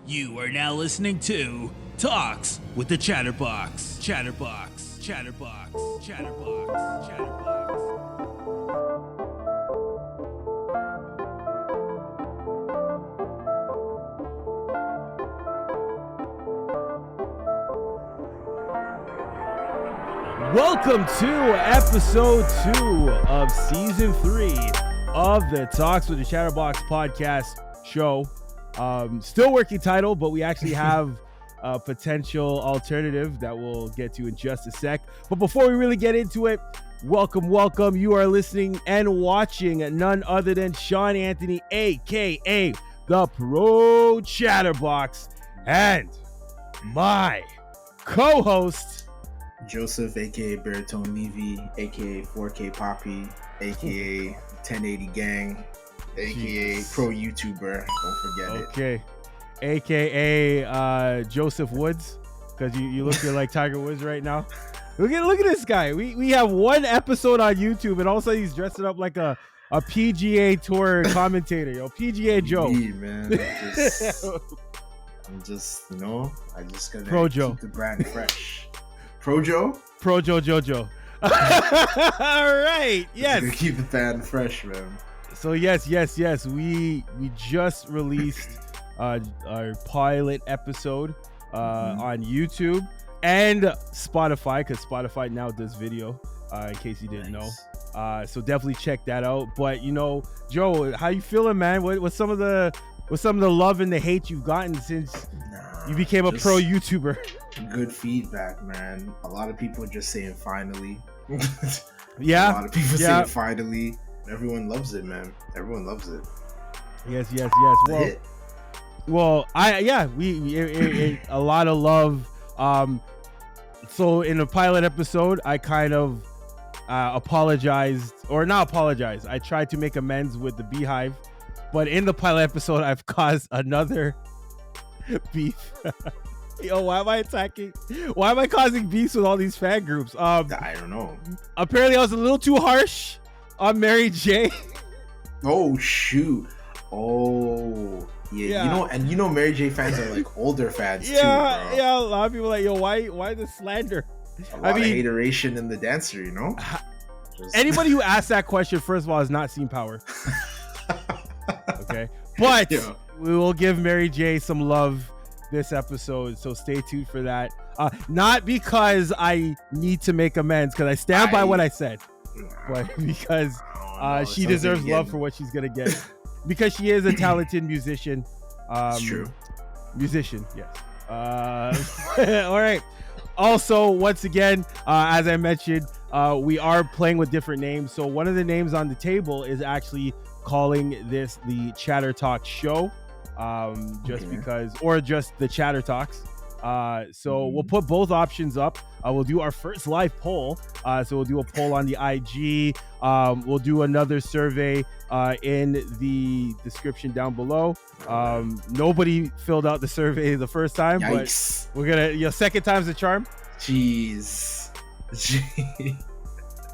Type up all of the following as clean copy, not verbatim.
You are now listening to Talks with the Chatterbox. Chatterbox. Chatterbox. Chatterbox. Chatterbox. Welcome to episode 2 of season 3 of the Talks with the Chatterbox podcast show. Still working title, but we actually have a potential alternative that we'll get to in just a sec. But before we really get into it, welcome. You are listening and watching none other than Sean Anthony, aka the Pro Chatterbox, and my co-host Joseph, aka Baritone Levy, aka 4K Poppy, aka 1080 Gang, aka Pro YouTuber. Don't forget it. Okay, aka Joseph Woods, because you look like Tiger Woods right now. Look at this guy. We have one episode on YouTube, and also he's dressing up like a PGA Tour commentator. Yo, PGA Joe. Me, man. I'm just gonna Pro keep Joe. the brand fresh. Pro Joe? Pro Jojo. All right. Yes. Gonna keep the brand fresh, man. So yes. We just released our pilot episode on YouTube and Spotify, because Spotify now does video. In case you didn't know, so definitely check that out. But Joe, how you feeling, man? What's some of the love and the hate you've gotten since you became a pro YouTuber? Good feedback, man. A lot of people are just saying finally. Yeah. A lot of people saying finally. Everyone loves it, man. Everyone loves it. Yes. Well, we a lot of love. So in the pilot episode, I kind of apologized, or not apologized. I tried to make amends with the Beehive, but in the pilot episode, I've caused another beef. Yo, why am I attacking? Why am I causing beefs with all these fan groups? I don't know. Apparently, I was a little too harsh on Mary J. Oh shoot! Oh yeah. Mary J fans are like older fans too, bro. Yeah. A lot of people are like, yo, why the slander? A lot of hateration in the dancer, Anybody who asks that question, first of all, has not seen Power. Okay, but we will give Mary J some love this episode, so stay tuned for that. Not because I need to make amends, because I stand by what I said, but because she deserves love for what she's gonna get, because she is a talented musician. It's true. Musician, yes. All right. Also, once again, as I mentioned, we are playing with different names. So one of the names on the table is actually calling this the Chatter Talk Show. Because, or just the Chatter Talks. So we'll put both options up. We'll do our first live poll. So we'll do a poll on the IG. We'll do another survey in the description down below. Nobody filled out the survey the first time. Yikes. But we're gonna, second time's the charm. Jeez.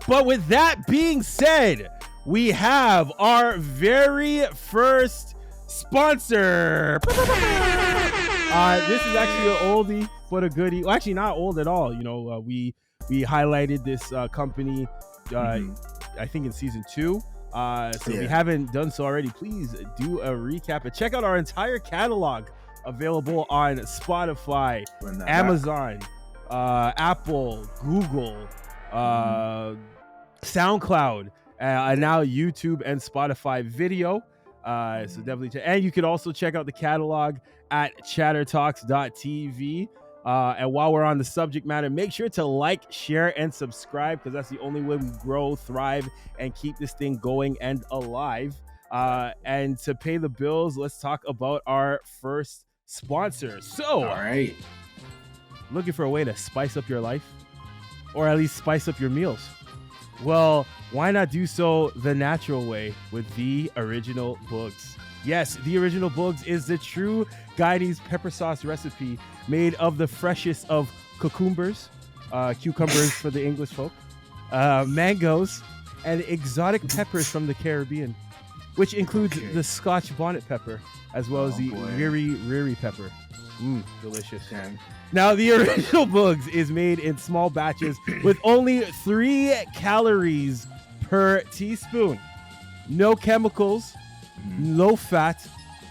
But with that being said, we have our very first sponsor. This is actually an oldie but a goodie. Well, actually not old at all. We highlighted this company I think in season 2. If you haven't done so already, please do a recap and check out our entire catalog, available on Spotify, Amazon, Apple, Google, SoundCloud, and now YouTube and Spotify video. So definitely, and you can also check out the catalog at ChatterTalks.tv. And while we're on the subject matter, make sure to like, share, and subscribe, because that's the only way we grow, thrive, and keep this thing going and alive. And to pay the bills, let's talk about our first sponsor. So, all right, looking for a way to spice up your life, or at least spice up your meals? Well, why not do so the natural way with the original Boogs? Yes, the original Boogs is the true Guyanese pepper sauce recipe made of the freshest of cucumbers for the English folk, mangoes, and exotic peppers from the Caribbean. which includes the Scotch bonnet pepper as well as the riri pepper. Delicious. Damn. Now, the original Boogs is made in small batches with only 3 calories per teaspoon. No chemicals, low fat,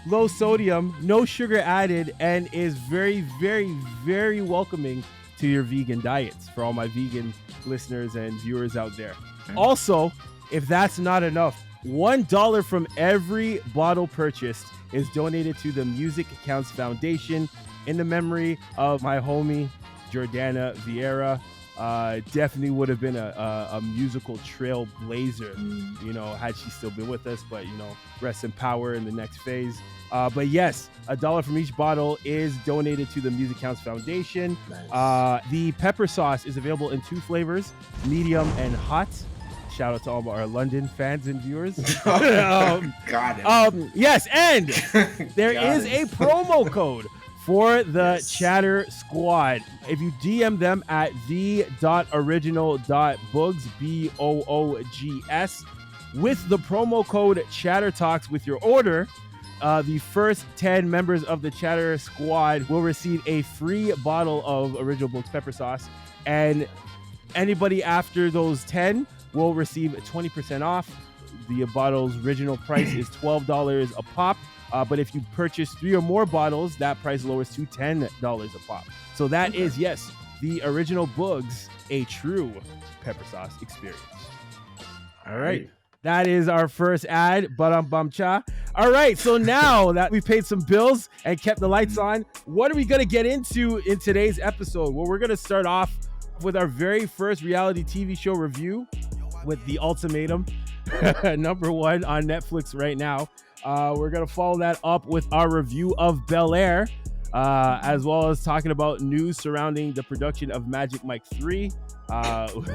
low sodium, no sugar added, and is very, very, very welcoming to your vegan diets for all my vegan listeners and viewers out there. Also, if that's not enough, $1 from every bottle purchased is donated to the Music Counts Foundation in the memory of my homie Jordana Vieira. Definitely would have been a musical trailblazer, you know, had she still been with us, but, you know, rest in power in the next phase. But yes, $1 from each bottle is donated to the Music Counts Foundation. Nice. The pepper sauce is available in 2 flavors, medium and hot. Shout out to all of our London fans and viewers. Got it. Yes, and there is a promo code for the Chatter Squad. If you DM them at the.original.boogs, BOOGS, with the promo code ChatterTalks with your order, the first 10 members of the Chatter Squad will receive a free bottle of original Boogs pepper sauce, and anybody after those 10 will receive 20% off. The bottle's original price is $12 a pop, but if you purchase 3 or more bottles, that price lowers to $10 a pop. So that is, yes, the original Boogs, a true pepper sauce experience. All right. That is our first ad, cha. All right, so now that we've paid some bills and kept the lights on, what are we going to get into in today's episode? Well, we're going to start off with our very first reality TV show review with The Ultimatum, #1 on Netflix right now. We're going to follow that up with our review of Bel-Air, as well as talking about news surrounding the production of Magic Mike 3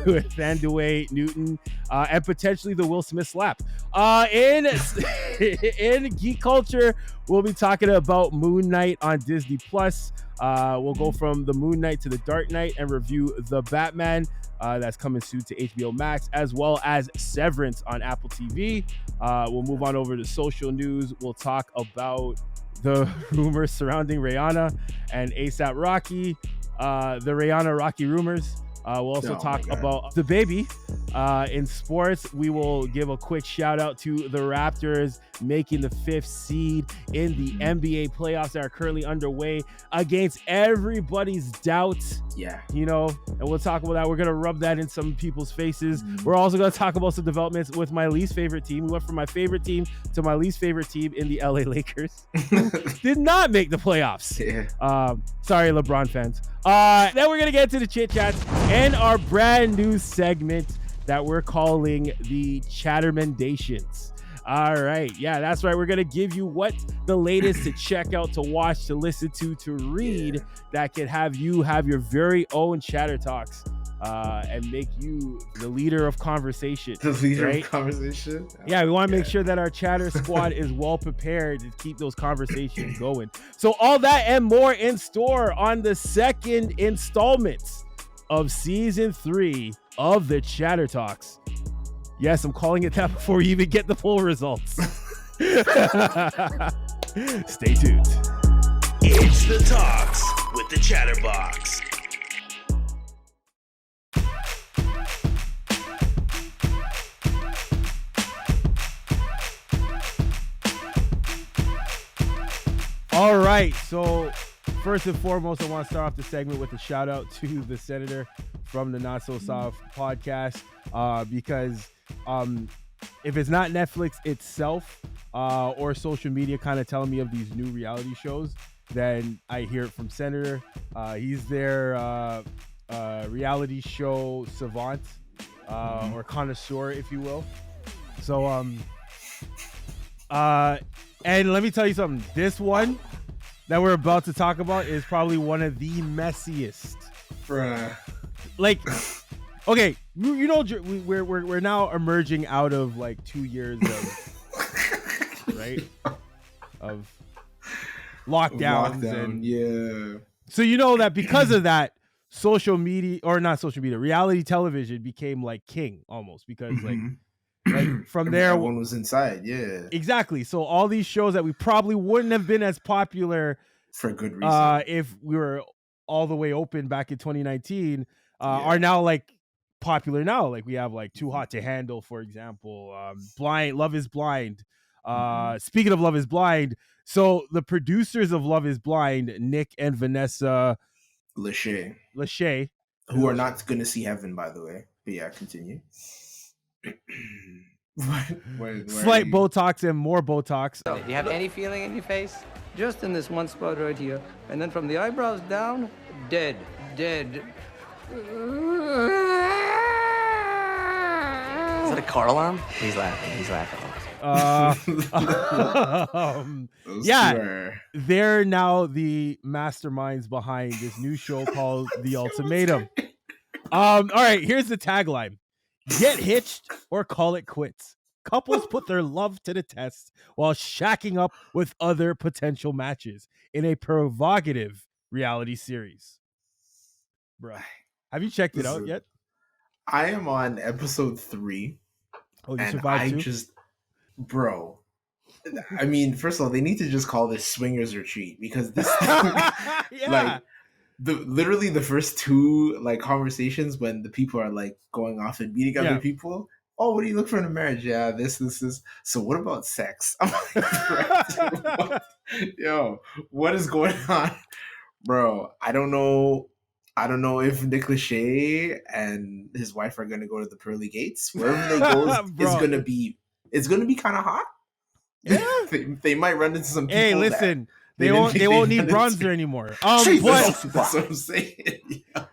with Thandaway Newton and potentially the Will Smith slap. In geek culture, we'll be talking about Moon Knight on Disney Plus. We'll go from the Moon Knight to the Dark Knight and review the Batman that's coming soon to HBO Max, as well as Severance on Apple TV. We'll move on over to social news. We'll talk about the rumors surrounding Rihanna and ASAP Rocky, the Rihanna Rocky rumors. We'll also talk about DaBaby. In sports, we will give a quick shout out to the Raptors making the 5th seed in the NBA playoffs that are currently underway against everybody's doubts. Yeah. You know, and we'll talk about that. We're going to rub that in some people's faces. We're also going to talk about some developments with my least favorite team. We went from my favorite team to my least favorite team in the LA Lakers. Did not make the playoffs. Yeah. Sorry, LeBron fans. Then we're going to get to the chit-chats and our brand new segment that we're calling the ChatterMendations. All right. Yeah, that's right. We're going to give you what the latest to check out, to watch, to listen to read that can have you have your very own Chatter Talks and make you the leader of conversation. The leader of conversation? Yeah, we want to make sure that our Chatter Squad is well prepared to keep those conversations going. So all that and more in store on the second installment of season 3 of the Chatter Talks. Yes, I'm calling it that before you even get the full results. Stay tuned. It's the Talks with the Chatterbox. All right, so first and foremost, I want to start off the segment with a shout out to the senator from the Not So Soft podcast, because if it's not Netflix itself or social media kind of telling me of these new reality shows, then I hear it from Senator. He's their reality show savant or connoisseur, if you will. So, and let me tell you something. This one that we're about to talk about is probably one of the messiest. Bruh. Like, okay, you know, we're now emerging out of like 2 years of right of lockdowns and yeah. So you know that because of that, social media, or not social media, reality television became like king almost, because like Like from there, everyone was inside. Yeah, exactly. So all these shows that we probably wouldn't have been as popular for good reason. if we were all the way open back in 2019 are now like popular now. Like we have like Too Hot to Handle, for example, Love is Blind. Speaking of Love is Blind, so the producers of Love is Blind, Nick and Vanessa Lachey, who are not going to see heaven, by the way. But yeah, continue. Slight Botox and more Botox. Do you have any feeling in your face? Just in this one spot right here. And then from the eyebrows down, dead. Is that a car alarm? He's laughing. Yeah, they're now the masterminds behind this new show called The Ultimatum. All right, here's the tagline: get hitched or call it quits. Couples put their love to the test while shacking up with other potential matches in a provocative reality series. Bruh, have you checked it out yet? I am on episode 3. Oh, you survived too? Bro. I mean, first of all, they need to just call this Swingers Retreat, because this thing, like, literally the first 2 like conversations when the people are like going off and meeting other people. Oh, what do you look for in a marriage? Yeah, this. So what about sex? I'm like, yo, what is going on, bro? I don't know if Nick Lachey and his wife are gonna go to the pearly gates. Wherever they go it's gonna be kind of hot. Yeah, they might run into some people. Hey, listen, they won't need bronzer anymore. That's what I'm saying. Yeah.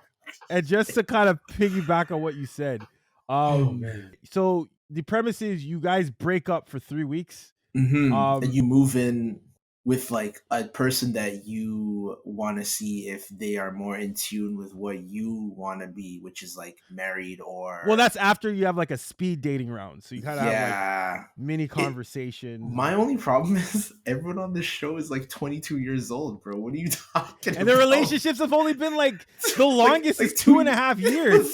And just to kind of piggyback on what you said, so the premise is you guys break up for 3 weeks, and you move in with like a person that you want to see if they are more in tune with what you want to be, which is like married or... Well, that's after you have like a speed dating round. So you kind of have like mini conversation. My only problem is everyone on this show is like 22 years old, bro. What are you talking about? And their relationships have only been like the longest is 2.5 years.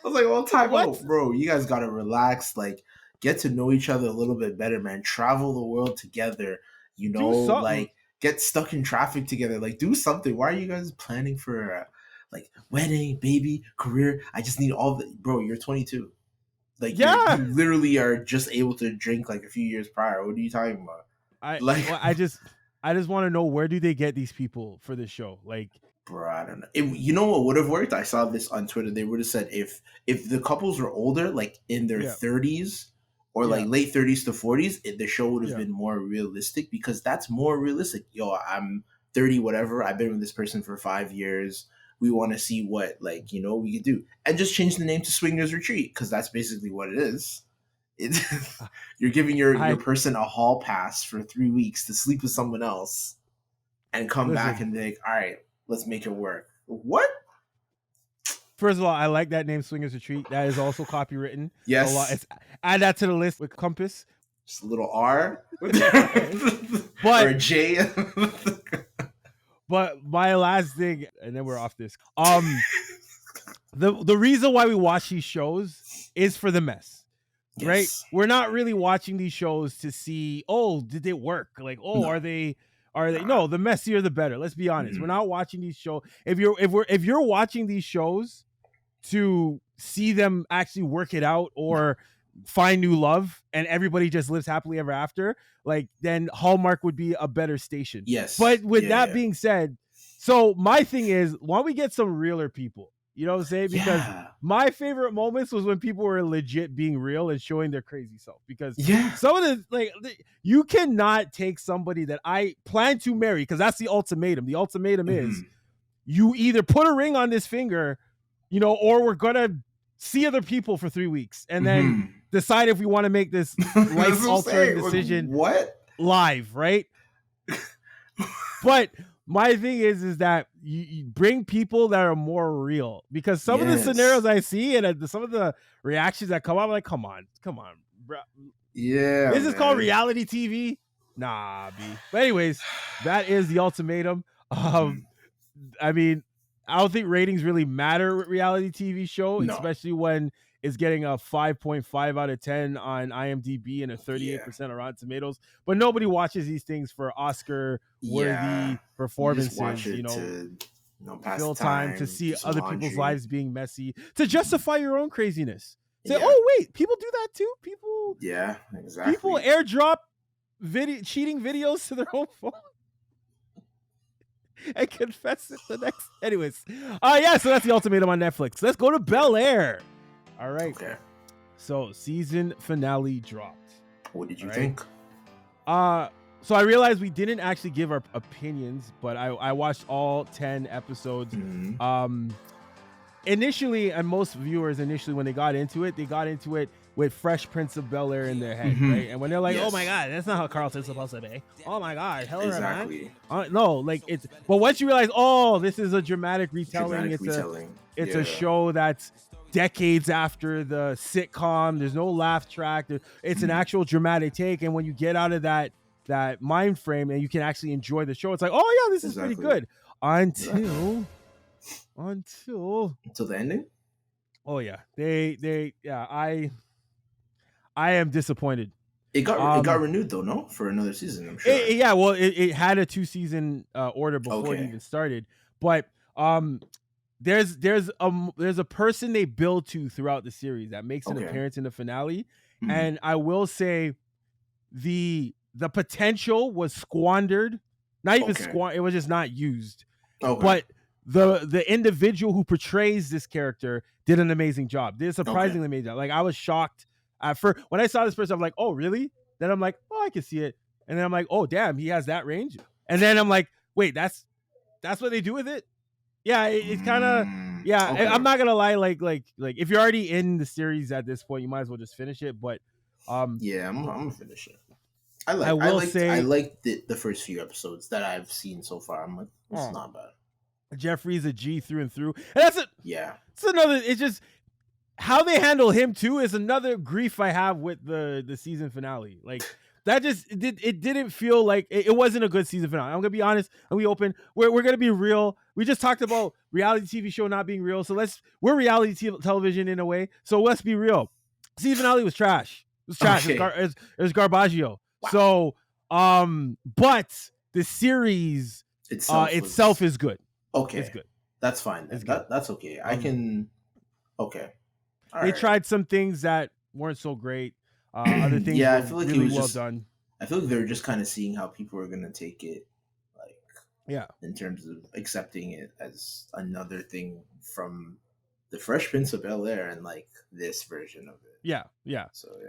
I was like, well, time out, bro. You guys got to relax. Like, get to know each other a little bit better, man. Travel the world together. You know, like, get stuck in traffic together. Like, do something. Why are you guys planning for like wedding, baby, career? I just need all the... Bro, you're 22. Like, you literally are just able to drink like a few years prior. What are you talking about? I just want to know, where do they get these people for this show? Like, bro, I don't know. You know what would have worked? I saw this on Twitter. They would have said if the couples were older, like in their 30s or like late 30s to 40s, the show would have been more realistic, because that's more realistic. Yo, I'm 30, whatever. I've been with this person for 5 years. We want to see what, like, you know, we could do. And just change the name to Swingers Retreat, because that's basically what it is. You're giving your person a hall pass for 3 weeks to sleep with someone else and come back and be like, all right, let's make it work. What? First of all, I like that name, Swingers Retreat. That is also copywritten. Yes. Add that to the list with Compass. Just a little R. But, or a J. But my last thing, and then we're off this. The reason why we watch these shows is for the mess. Yes. Right? We're not really watching these shows to see, oh, did they work? Like, oh, are they no, the messier the better. Let's be honest. We're not watching these shows. If you're watching these shows to see them actually work it out or find new love and everybody just lives happily ever after, like, then Hallmark would be a better station. Yes. But with that being said, so my thing is, why don't we get some realer people? You know what I'm saying? Because my favorite moments was when people were legit being real and showing their crazy self. Because some of you cannot take somebody that I plan to marry, because that's the ultimatum. The ultimatum is you either put a ring on this finger, you know, or we're gonna see other people for 3 weeks and then decide if we want to make this life-altering decision live, right? But my thing is that you bring people that are more real, because some of the scenarios I see and some of the reactions that come up, I'm like, come on, bro. Yeah, this is called reality TV. Nah, B. But anyways, that is The Ultimatum. I mean, I don't think ratings really matter with reality TV show, especially when is getting a 5.5 out of 10 on IMDb and a 38% on Rotten Tomatoes. But nobody watches these things for Oscar-worthy performances. You just watch it to pass fill time, to see some other laundry. people's lives being messy, to justify your own craziness. Say, oh wait, people do that too. People, exactly. People airdrop cheating videos to their own phone and confess it the next. Anyways, so that's the Ultimatum on Netflix. Let's go to Bel-Air. All right. Okay. So season finale dropped. What did you think? So I realized we didn't actually give our opinions, but I watched all 10 episodes. Mm-hmm. Initially, and most viewers when they got into it with Fresh Prince of Bel-Air in their head, right? And when they're like, oh my God, that's not how Carlton's supposed to be. Oh my God, hell exactly. No, like it's, but once you realize, oh, this is a dramatic retelling. It's a show that's decades after the sitcom. There's no laugh track. It's an actual dramatic take. And when you get out of that mind frame and you can actually enjoy the show, it's like, oh yeah, this is pretty good until the ending. Oh yeah, I am disappointed. It got renewed though, no, for another season. I'm sure. It had a 2-season order before it even started, but there's a person they build to throughout the series that makes an appearance in the finale, and I will say the potential was squandered. Not even squandered; it was just not used. But the individual who portrays this character did an amazing job. Did a surprisingly amazing job. Like, I was shocked at first when I saw this person. I'm like, oh really? Then I'm like, oh, I can see it. And then I'm like, oh damn, he has that range. And then I'm like, wait, that's what they do with it. Yeah, it's kind of I'm not gonna lie. Like if you're already in the series at this point, you might as well just finish it. But I'm gonna finish it. I liked the first few episodes that I've seen so far. I'm like, it's not bad. Jeffrey's a G through and through. And that's it. Yeah. It's another, it's just how they handle him too is another grief I have with the season finale. Like, that just, it didn't feel like, it wasn't a good season finale. I'm going to be honest and we open. We're going to be real. We just talked about reality TV show not being real. So we're reality television in a way. So let's be real. Season finale was trash. It was trash. Okay. It was garbaggio. Wow. So, but the series itself is good. Okay, it's good. That's fine. That's okay. I can. Okay. They tried some things that weren't so great. Other things were I feel like really it was well done. I feel like they're just kind of seeing how people are gonna take it, like, in terms of accepting it as another thing from the Fresh Prince of Bel-Air and like this version of it. Yeah.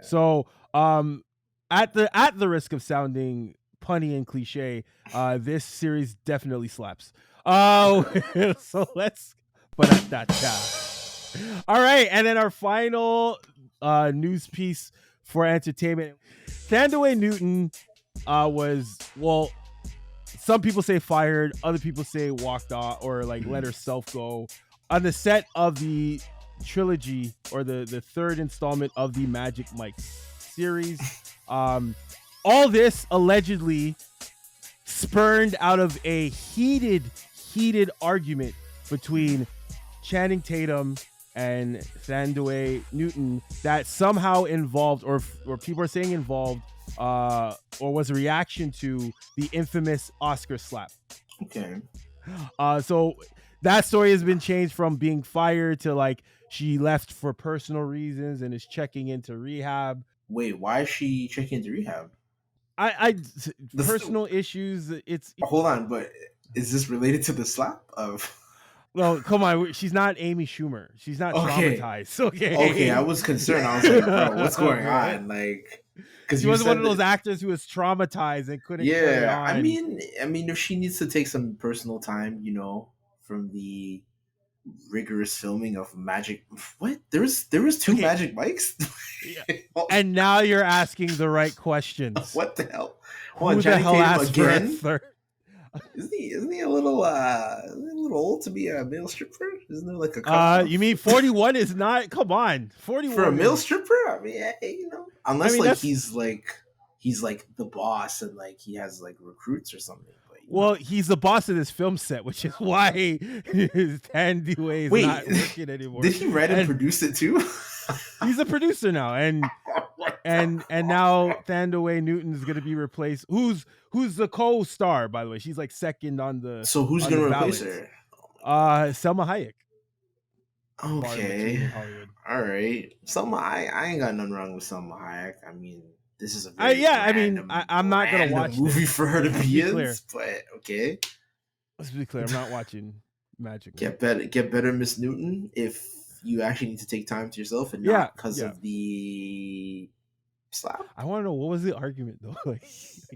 So at the risk of sounding punny and cliche, this series definitely slaps. So let's put up that chat. All right, and then our final news piece for entertainment. Thandaway Newton was, well, some people say fired, other people say walked off or like let herself go on the set of the trilogy or the third installment of the Magic Mike series. All this allegedly spurned out of a heated argument between Channing Tatum and Thandaway Newton that somehow involved, or people are saying involved, or was a reaction to the infamous Oscar slap. Okay. So that story has been changed from being fired to like she left for personal reasons and is checking into rehab. Wait, why is she checking into rehab? Personal issues. Hold on, but is this related to the slap of? No, come on. She's not Amy Schumer. She's not traumatized. Okay, I was concerned. I was like, bro, what's going on? Like, because she wasn't one of those actors who was traumatized and couldn't. Carry on. I mean, if she needs to take some personal time, from the rigorous filming of Magic. What? There was two Magic Mics. And now you're asking the right questions. What the hell? Who the hell asked again? For a third? Isn't he a little old to be a male stripper? Isn't there like a you mean 41 is not? Come on, 41 for a male stripper? I mean, unless he's like the boss and like he has like recruits or something. Well, he's the boss of this film set, which is why his Thandaway is not working anymore. Did he write and produce it too? He's a producer now, and now Thandaway Newton is gonna be replaced. Who's the co-star, by the way? She's like second on the. So who's on gonna the replace ballots. her? Selma Hayek. Okay. In Hollywood. All right. Selma, I ain't got nothing wrong with Selma Hayek. I mean, this is a very I'm not gonna watch movie this. for her to be in, clear. but okay. Let's be clear. I'm not watching Magic. Get better, Miss Newton. If you actually need to take time to yourself and not because of the slap. I want to know what was the argument though. like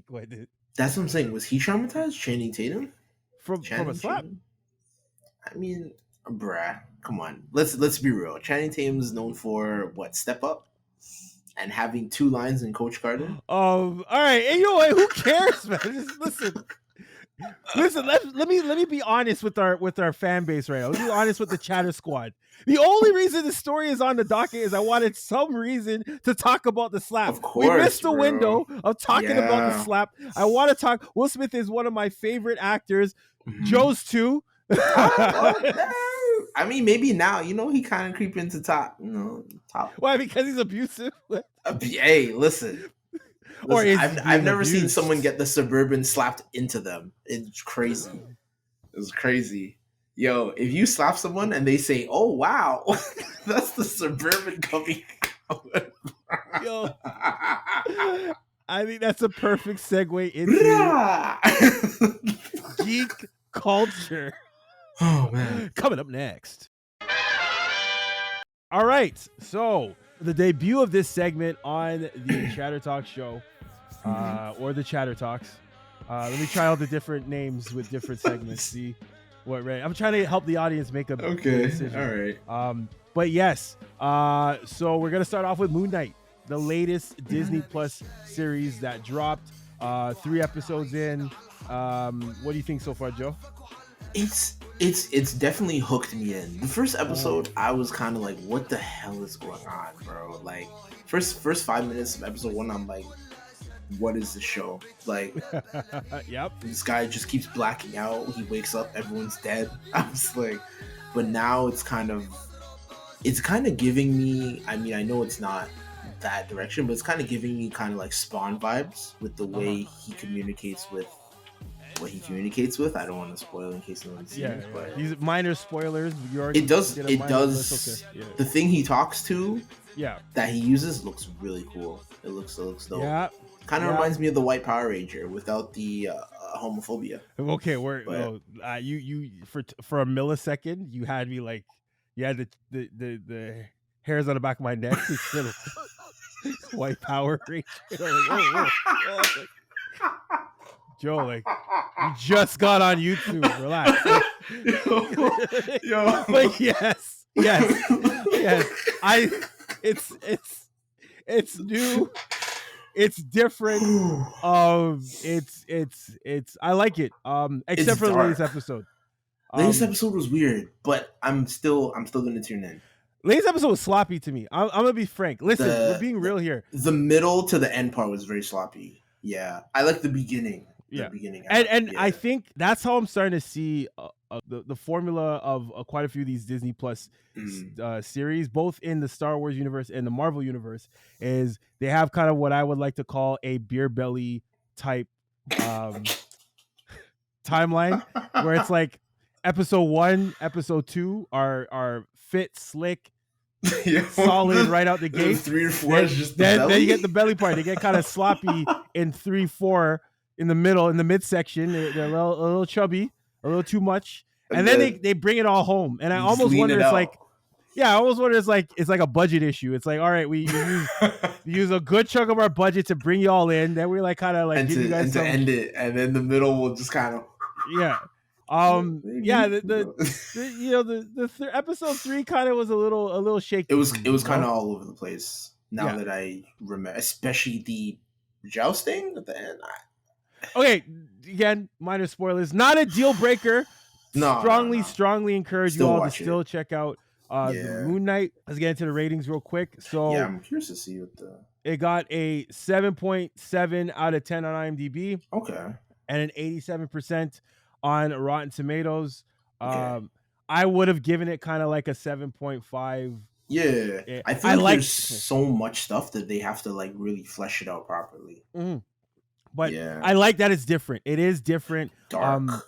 what did? That's what I'm saying. Was he traumatized? Channing Tatum from a slap? Tatum? I mean, bruh, come on. Let's be real. Channing Tatum is known for what? Step Up and having 2 lines in Coach Carter. All right. And you know what? Who cares, man? Just listen. Let me be honest with our fan base right now. Let's be honest with the Chatter Squad. The only reason the story is on the docket is I wanted some reason to talk about the slap. Of course, we missed the bro. window of talking about the slap. I want to talk. Will Smith is one of my favorite actors. Mm-hmm. Joe's too. I mean, maybe now, he kind of creep into top. Why? Because he's abusive. Hey, listen. Or I've never seen someone get the Suburban slapped into them. It's crazy. It's crazy. Yo, if you slap someone and they say, "Oh wow, that's the Suburban coming," yo, I think that's a perfect segue into geek culture. Oh man, coming up next. All right, so the debut of this segment on the Chatter Talk show, or the Chatter Talks. Let me try all the different names with different segments. See what I'm trying to help the audience make a decision. All right. But yes, so we're gonna start off with Moon Knight, the latest Disney Plus series that dropped. 3 episodes in. What do you think so far, Joe? It's definitely hooked me in. The first episode, I was kind of like, what the hell is going on, bro? Like, first 5 minutes of episode 1, I'm like, what is the show? Like, yep. This guy just keeps blacking out. He wakes up, everyone's dead. I was like, but now it's kind of giving me, I mean, I know it's not that direction, but it's kind of giving me kind of like Spawn vibes with the way he communicates with what he communicates with. I don't want to spoil in case no one's seen it, but these minor spoilers. It does. Okay. The thing he talks to, that he uses looks really cool. It looks dope. Yeah, kind of reminds me of the White Power Ranger without the homophobia. Okay, you for a millisecond you had me like, the hairs on the back of my neck. White Power Ranger. Like, whoa. Joe, like, you just got on YouTube. Relax. Yo. Like, yes. It's new. It's different. It's I like it. Except for the latest episode. Latest episode was weird, but I'm still gonna tune in. Latest episode was sloppy to me. I'm gonna be frank. Listen, we're being real here. The middle to the end part was very sloppy. Yeah, I like the beginning. I think that's how I'm starting to see the formula of quite a few of these Disney Plus series, both in the Star Wars universe and the Marvel universe, is they have kind of what I would like to call a beer belly type timeline, where it's like episode 1, episode 2 are fit, slick, solid right out the gate. 3 or 4 is just then you get the belly part. They get kind of sloppy in 3, 4 in the middle, in the midsection. They're a little chubby, a little too much, and then they bring it all home. And I almost wonder it's like a budget issue. It's like, all right, we use a good chunk of our budget to bring you all in. Then we like kind of like give you guys to end it, and then the middle will just kind of the episode 3 kind of was a little shaky. It was kind of all over the place. Now that I remember, especially the jousting at the end. Okay, again, minor spoilers. Not a deal breaker. Strongly encourage you all to still check out the Moon Knight. Let's get into the ratings real quick. So I'm curious to see what it got a 7.7 out of 10 on IMDb. Okay. And an 87% on Rotten Tomatoes. Okay. I would have given it kind of like a 7.5 Yeah, Yeah, I feel I like like, there's so much stuff that they have to like really flesh it out properly. but Yeah, I like that it's different. It is different. dark.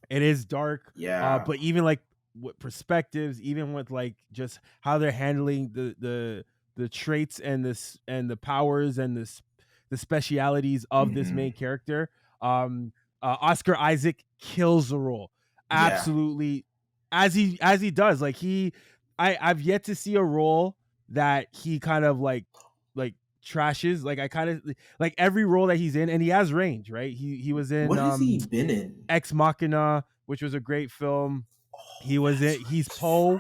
It is dark. Yeah. But even like with perspectives, even with like just how they're handling the traits and this and the powers and the specialities of this main character. Oscar Isaac kills the role absolutely, as he does. Like I've yet to see a role that he kind of like trashes. Like I kind of like every role that he's in, and he has range, right? He was in What has he been in? Ex Machina, which was a great film. He was in. He's Poe.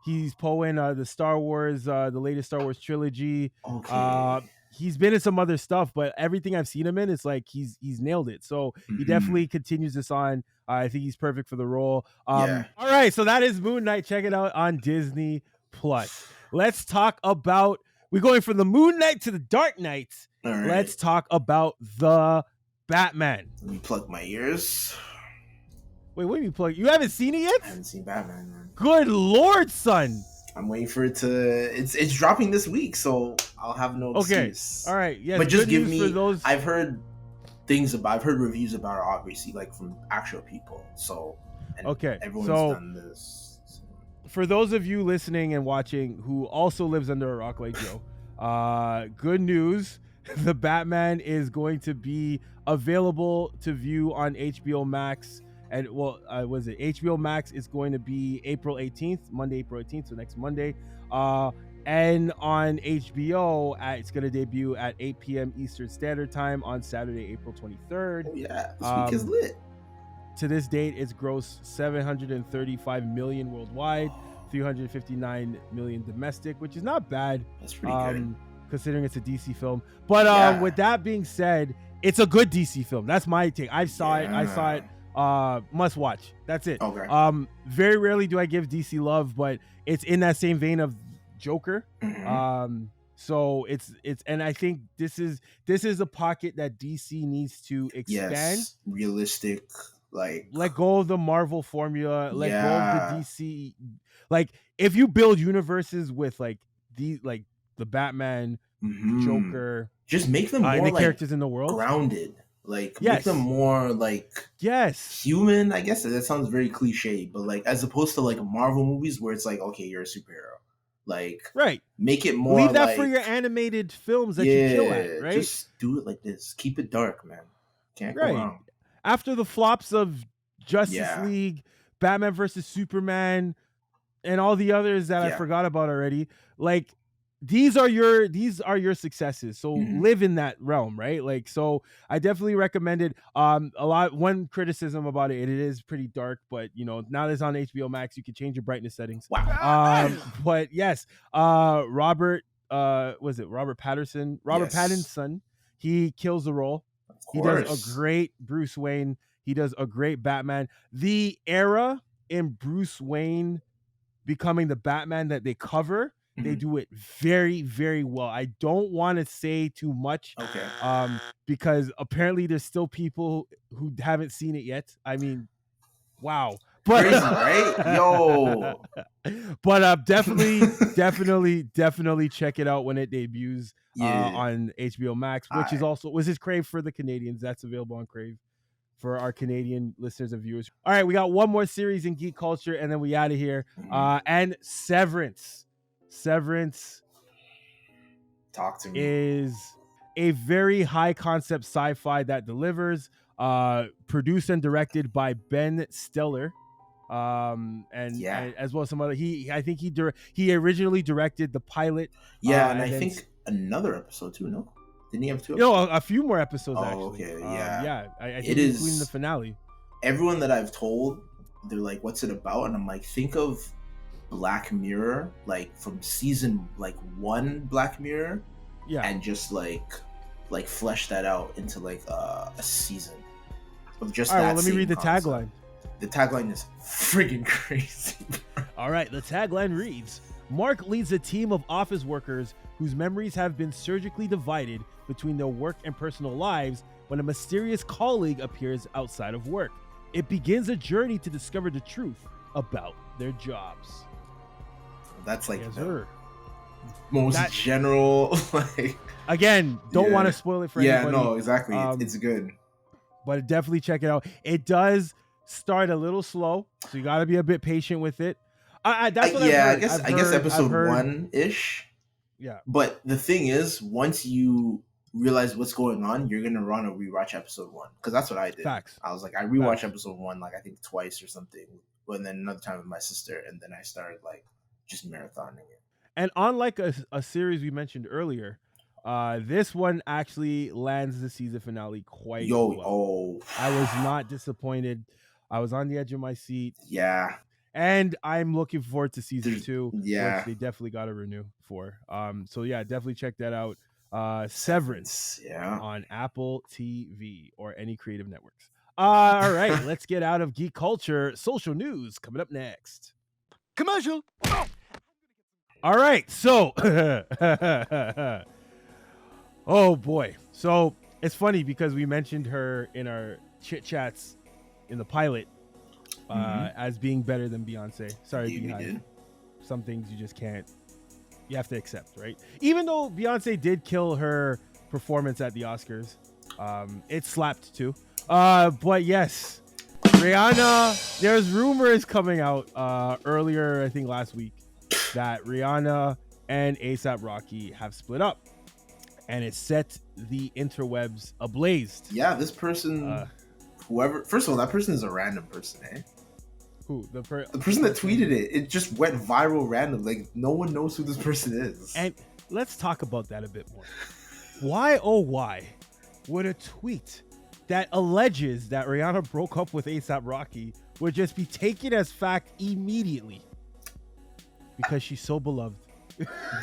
He's Poe in the Star Wars, the latest Star Wars trilogy. Okay. He's been in some other stuff, but everything I've seen him in, it's like he's nailed it. So he definitely continues this on. I think he's perfect for the role. All right, so that is Moon Knight. Check it out on Disney Plus. Let's talk about. We're going from the Moon Knight to the Dark Knight. All right. Let's talk about the Batman. Let me plug my ears. Wait, what do you plug? You haven't seen it yet? I haven't seen Batman, man. Good Lord, son. I'm waiting for it to. It's dropping this week, so I'll have no excuse. All right. Yes. But just give news me. for those. I've heard reviews about it, obviously, like from actual people. So. And everyone's done this. So. For those of you listening and watching who also lives under a rock like Joe, good news. The Batman is going to be available to view on HBO Max. And was it HBO Max is going to be April 18th, Monday, April 18th, so next Monday. And on HBO, it's going to debut at 8 p.m. Eastern Standard Time on Saturday, April 23rd. Oh yeah, this week is lit. To this date, it's grossed $735 million worldwide, $359 million domestic, which is not bad. That's pretty good, considering it's a DC film. But with that being said, it's a good DC film. That's my take. I saw it. Must watch. That's it. Okay. Very rarely do I give DC love, but it's in that same vein of Joker. So it's and I think this is a pocket that DC needs to expand. Yes, realistic, let go of the Marvel formula, let go of the DC. Like if you build universes with like the Batman, Joker, just make them more the characters in the world grounded. Like make them more human. I guess that sounds very cliche, but like as opposed to like Marvel movies where it's like, okay, you're a superhero. Like make it more. Leave that for your animated films that you kill at, right? Just do it like this. Keep it dark, man. Can't go wrong. After the flops of Justice League, Batman versus Superman, and all the others that I forgot about already, like these are your successes. So live in that realm, right? Like, so I definitely recommend it. One criticism about it is pretty dark, but now that it's on HBO Max, you can change your brightness settings. Wow. But yes, Robert Pattinson? Pattinson, he kills the role. He does a great Bruce Wayne. He does a great Batman. The era in Bruce Wayne becoming the Batman that they cover, they do it very, very well. I don't want to say too much, because apparently there's still people who haven't seen it yet. I mean, wow. But, crazy, right? Yo. But definitely check it out when it debuts on HBO Max, which was his Crave for the Canadians. That's available on Crave for our Canadian listeners and viewers. All right, we got one more series in geek culture, and then we out of here. And Severance. Talk to me. Is a very high concept sci-fi that delivers. Produced and directed by Ben Stiller. And as well as some other. I think he originally directed the pilot. And I think another episode too. No, didn't he have 2 episodes? A few more episodes. Actually. Okay, I think including the finale. Everyone that I've told, they're like, "What's it about?" And I'm like, "Think of Black Mirror, like from season 1 Black Mirror, and just like flesh that out into like a season of just that." Let me read the tagline. The tagline is friggin' crazy. All right, the tagline reads: Mark leads a team of office workers whose memories have been surgically divided between their work and personal lives when a mysterious colleague appears outside of work. It begins a journey to discover the truth about their jobs. That's like most general, like, again, don't want to spoil it for anybody. Yeah, no, exactly. It's good. But definitely check it out. It does start a little slow, so you got to be a bit patient with it. That's what I've heard. I guess episode 1-ish. Yeah. But the thing is, once you realize what's going on, you're gonna want to rewatch episode 1, because that's what I did. Facts. I was like, I rewatched episode 1 like I think twice or something, and then another time with my sister, and then I started like just marathoning it. And unlike a series we mentioned earlier, this one actually lands the season finale quite well. Oh, I was not disappointed. I was on the edge of my seat. Yeah. And I'm looking forward to season 2, yeah, which they definitely got to renew for. So yeah, definitely check that out. Severance, on Apple TV or any creative networks. All right, let's get out of geek culture. Social news coming up next. Commercial. All right, so oh boy. So it's funny because we mentioned her in our CHIT-CHATS in the pilot as being better than Beyonce. Sorry, Beehive. Some things you just can't. You have to accept, right? Even though Beyonce did kill her performance at the Oscars, it slapped too. But yes, Rihanna. There's rumors coming out earlier, I think last week, that Rihanna and A$AP Rocky have split up, and it set the interwebs ablaze. Yeah, this person, whoever. First of all, that person is a random person, eh? Who? The person that tweeted it. It just went viral random. Like, no one knows who this person is. And let's talk about that a bit more. Why, oh why, would a tweet that alleges that Rihanna broke up with A$AP Rocky would just be taken as fact immediately? Because she's so beloved.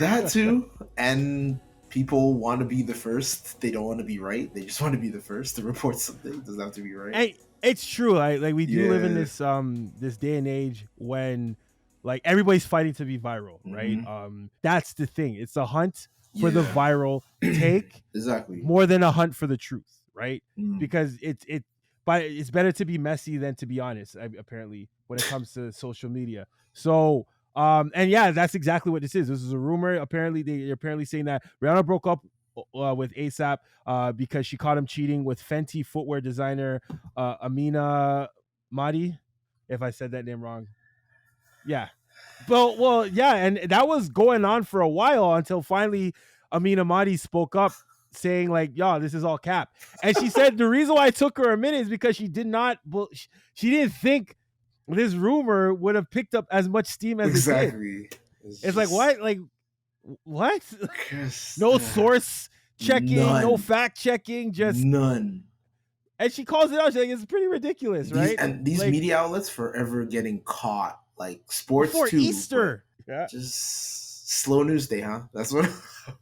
That too. And people want to be the first. They don't want to be right. They just want to be the first to report something. It doesn't have to be right. And it's true. Like we do live in this this day and age when like everybody's fighting to be viral, right? That's the thing. It's a hunt for the viral take, exactly, more than a hunt for the truth, right? Because it's better to be messy than to be honest, apparently, when it comes to social media. So and yeah, that's exactly what this is. This is a rumor. Apparently, they're apparently saying that Rihanna broke up with A$AP because she caught him cheating with Fenty footwear designer Amina Mahdi, if I said that name wrong. Yeah. Well, yeah, and that was going on for a while until finally Amina Mahdi spoke up saying like, "Yo, this is all cap." And she said the reason why it took her a minute is because she didn't think this rumor would have picked up as much steam as it did. It's like, what? Like, what? No source checking, no fact checking, just none. And she calls it out. She's like, it's pretty ridiculous, right? And these like, media outlets forever getting caught, like sports before too. Easter. Yeah. Just slow news day, huh? That's what.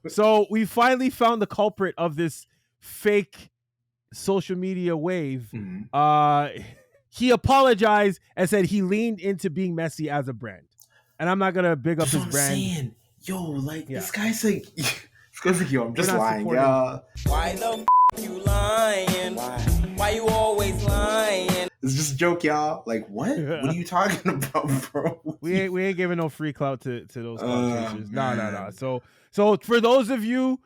So we finally found the culprit of this fake social media wave. He apologized and said he leaned into being messy as a brand. And I'm not gonna big up his brand. Saying. Yo, like this guy's like, yo, I'm just lying, yeah. Why the you lying? Why you always lying? It's just a joke, y'all. Like, what? What are you talking about, bro? We ain't giving no free clout to those conversations. No. So for those of you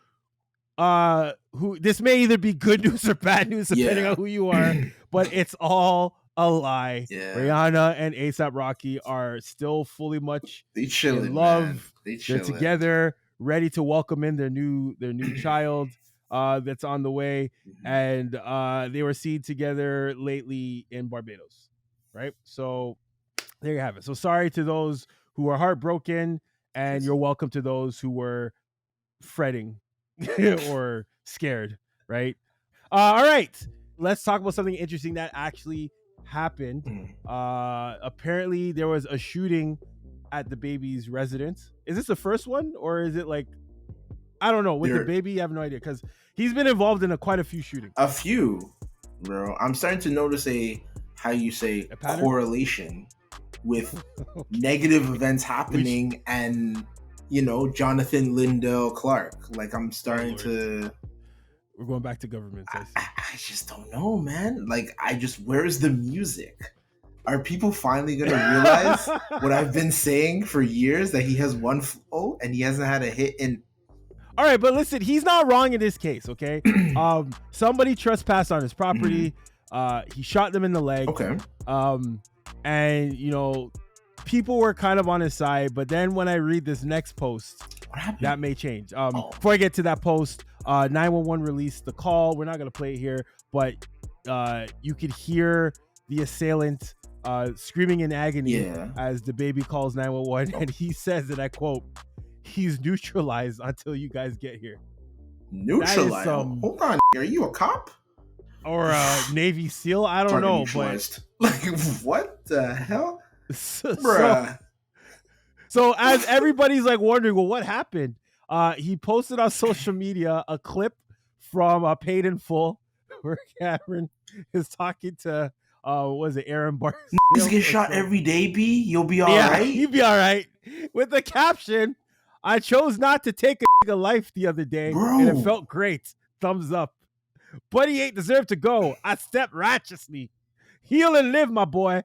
who this may either be good news or bad news depending on who you are, but it's all a lie. Rihanna and A$AP Rocky are still fully much in love. They're together, ready to welcome in their new child that's on the way. And they were seen together lately in Barbados, right? So there you have it. So sorry to those who are heartbroken, and you're welcome to those who were fretting or scared, right? All right, let's talk about something interesting that actually happened. Apparently there was a shooting at DaBaby's residence. Is this the first one, or is it like, I don't know, with DaBaby? I have no idea, because he's been involved in quite a few shootings. A few, bro. I'm starting to notice a correlation with negative events happening and Jonathan Lindell Clark. Like, I'm starting to. We're going back to government. I just don't know, man. Like, where's the music? Are people finally going to realize what I've been saying for years, that he has one flow and he hasn't had a hit in... All right, but listen, he's not wrong in this case, okay? Somebody trespassed on his property. He shot them in the leg. Okay. And, you know, people were kind of on his side, but then when I read this next post, What happened? that may change. Before I get to that post, 911 released the call. We're not going to play it here, but you could hear the assailant screaming in agony as DaBaby calls 911, and he says, and I quote, "He's neutralized until you guys get here." Neutralized? Hold on, are you a cop? Or a Navy SEAL? I don't know, but like, what the hell? So as everybody's like wondering, well, what happened? He posted on social media a clip from Paid in Full where Cameron is talking to was it Aaron Barnes? Niggas get shot every day, B. You'll be all right. You'll be all right. With the caption, "I chose not to take a life the other day, and it felt great. Thumbs up. But he ain't deserved to go. I stepped righteously. Heal and live, my boy."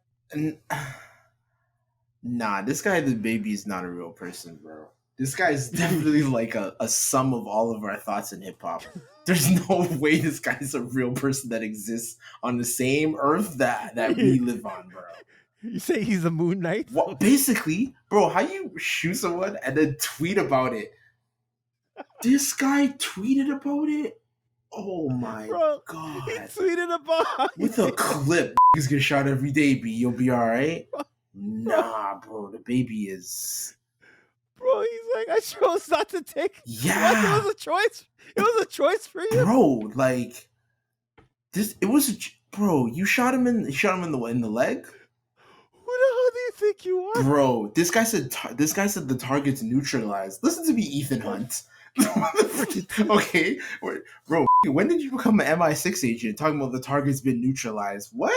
Nah, this guy, DaBaby, is not a real person, bro. This guy is definitely like a sum of all of our thoughts in hip hop. There's no way this guy's a real person that exists on the same earth that we live on, bro. You say he's a Moon Knight? Well, basically, bro, how you shoot someone and then tweet about it? This guy tweeted about it? Oh my God. He tweeted about it. With a clip, niggas get shot every day, B. You'll be all right? Nah, bro, DaBaby is... Bro, he's like, I chose not to take... Yeah. It was a choice. It was a choice for you. Bro, like... It was... Bro, you shot him in the leg? Who the hell do you think you are? Bro, this guy said the target's neutralized. Listen to me, Ethan Hunt. Okay, bro, when did you become an MI6 agent talking about the target's been neutralized? What?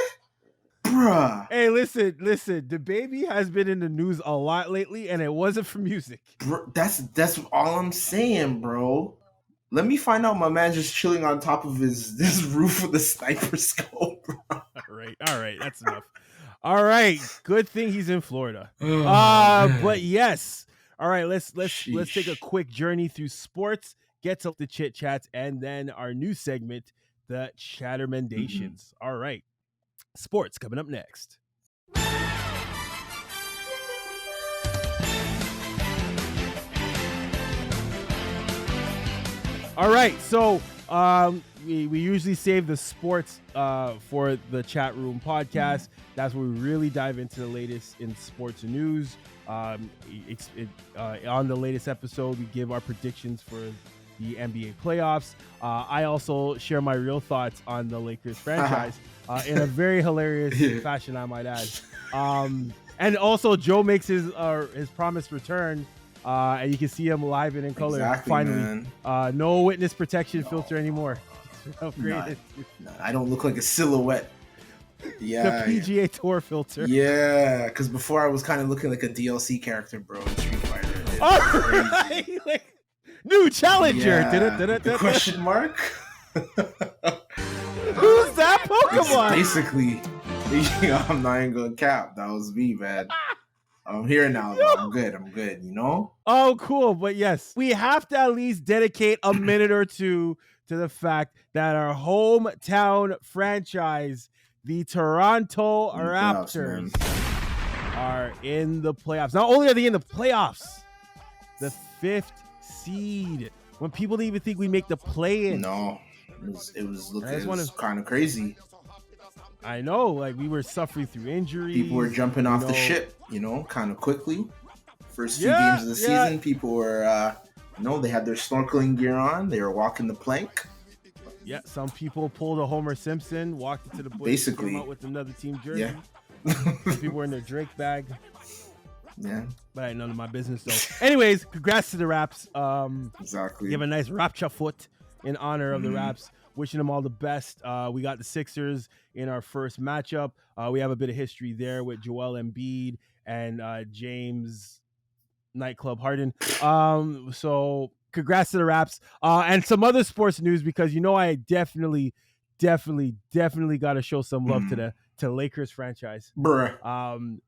Bruh. Hey, listen. DaBaby has been in the news a lot lately, and it wasn't for music. Bro, that's all I'm saying, bro. Let me find out my man just chilling on top of this roof with a sniper scope, bro. All right, that's enough. All right, good thing he's in Florida. But yes. All right, let's take a quick journey through sports, get to the chit chats, and then our new segment, the ChatterMendations. All right. Sports coming up next. All right, so we usually save the sports for the Chatroom Podcast. That's where we really dive into the latest in sports news. On the latest episode, we give our predictions for the NBA playoffs. I also share my real thoughts on the Lakers franchise in a very hilarious fashion, I might add. And also, Joe makes his promised return, and you can see him live and in color. Exactly, finally, no witness protection filter anymore. Upgraded. No, I don't look like a silhouette. Yeah, the PGA Tour filter. Yeah, because before I was kind of looking like a DLC character, bro, in Street Fighter. All right, like, new challenger. Yeah. The question mark. Who's that Pokemon? Basically, I'm not even gonna cap. That was me, man. I'm here now, though. I'm good, you know? Oh, cool. But yes, we have to at least dedicate a minute or two to the fact that our hometown franchise, the Toronto Raptors, are in the playoffs. Not only are they in the playoffs, the 5th seed. When people didn't even think we make the play-in. No, it was kind of crazy. I know, like, we were suffering through injuries. People were jumping off the ship, kind of quickly. First few games of the season, people were, they had their snorkeling gear on. They were walking the plank. Yeah, some people pulled a Homer Simpson, walked into the bush, basically came out with another team jersey. Yeah. Some people were in their Drake bag. Yeah. But I ain't none of my business, though. Anyways, congrats to the Raps. Exactly. Give a nice Rapture foot in honor of the Raps. Wishing them all the best. We got the Sixers in our first matchup. We have a bit of history there with Joel Embiid and James Nightclub Harden. So congrats to the Raps. And some other sports news, because I definitely got to show some love to to Lakers franchise. Bruh.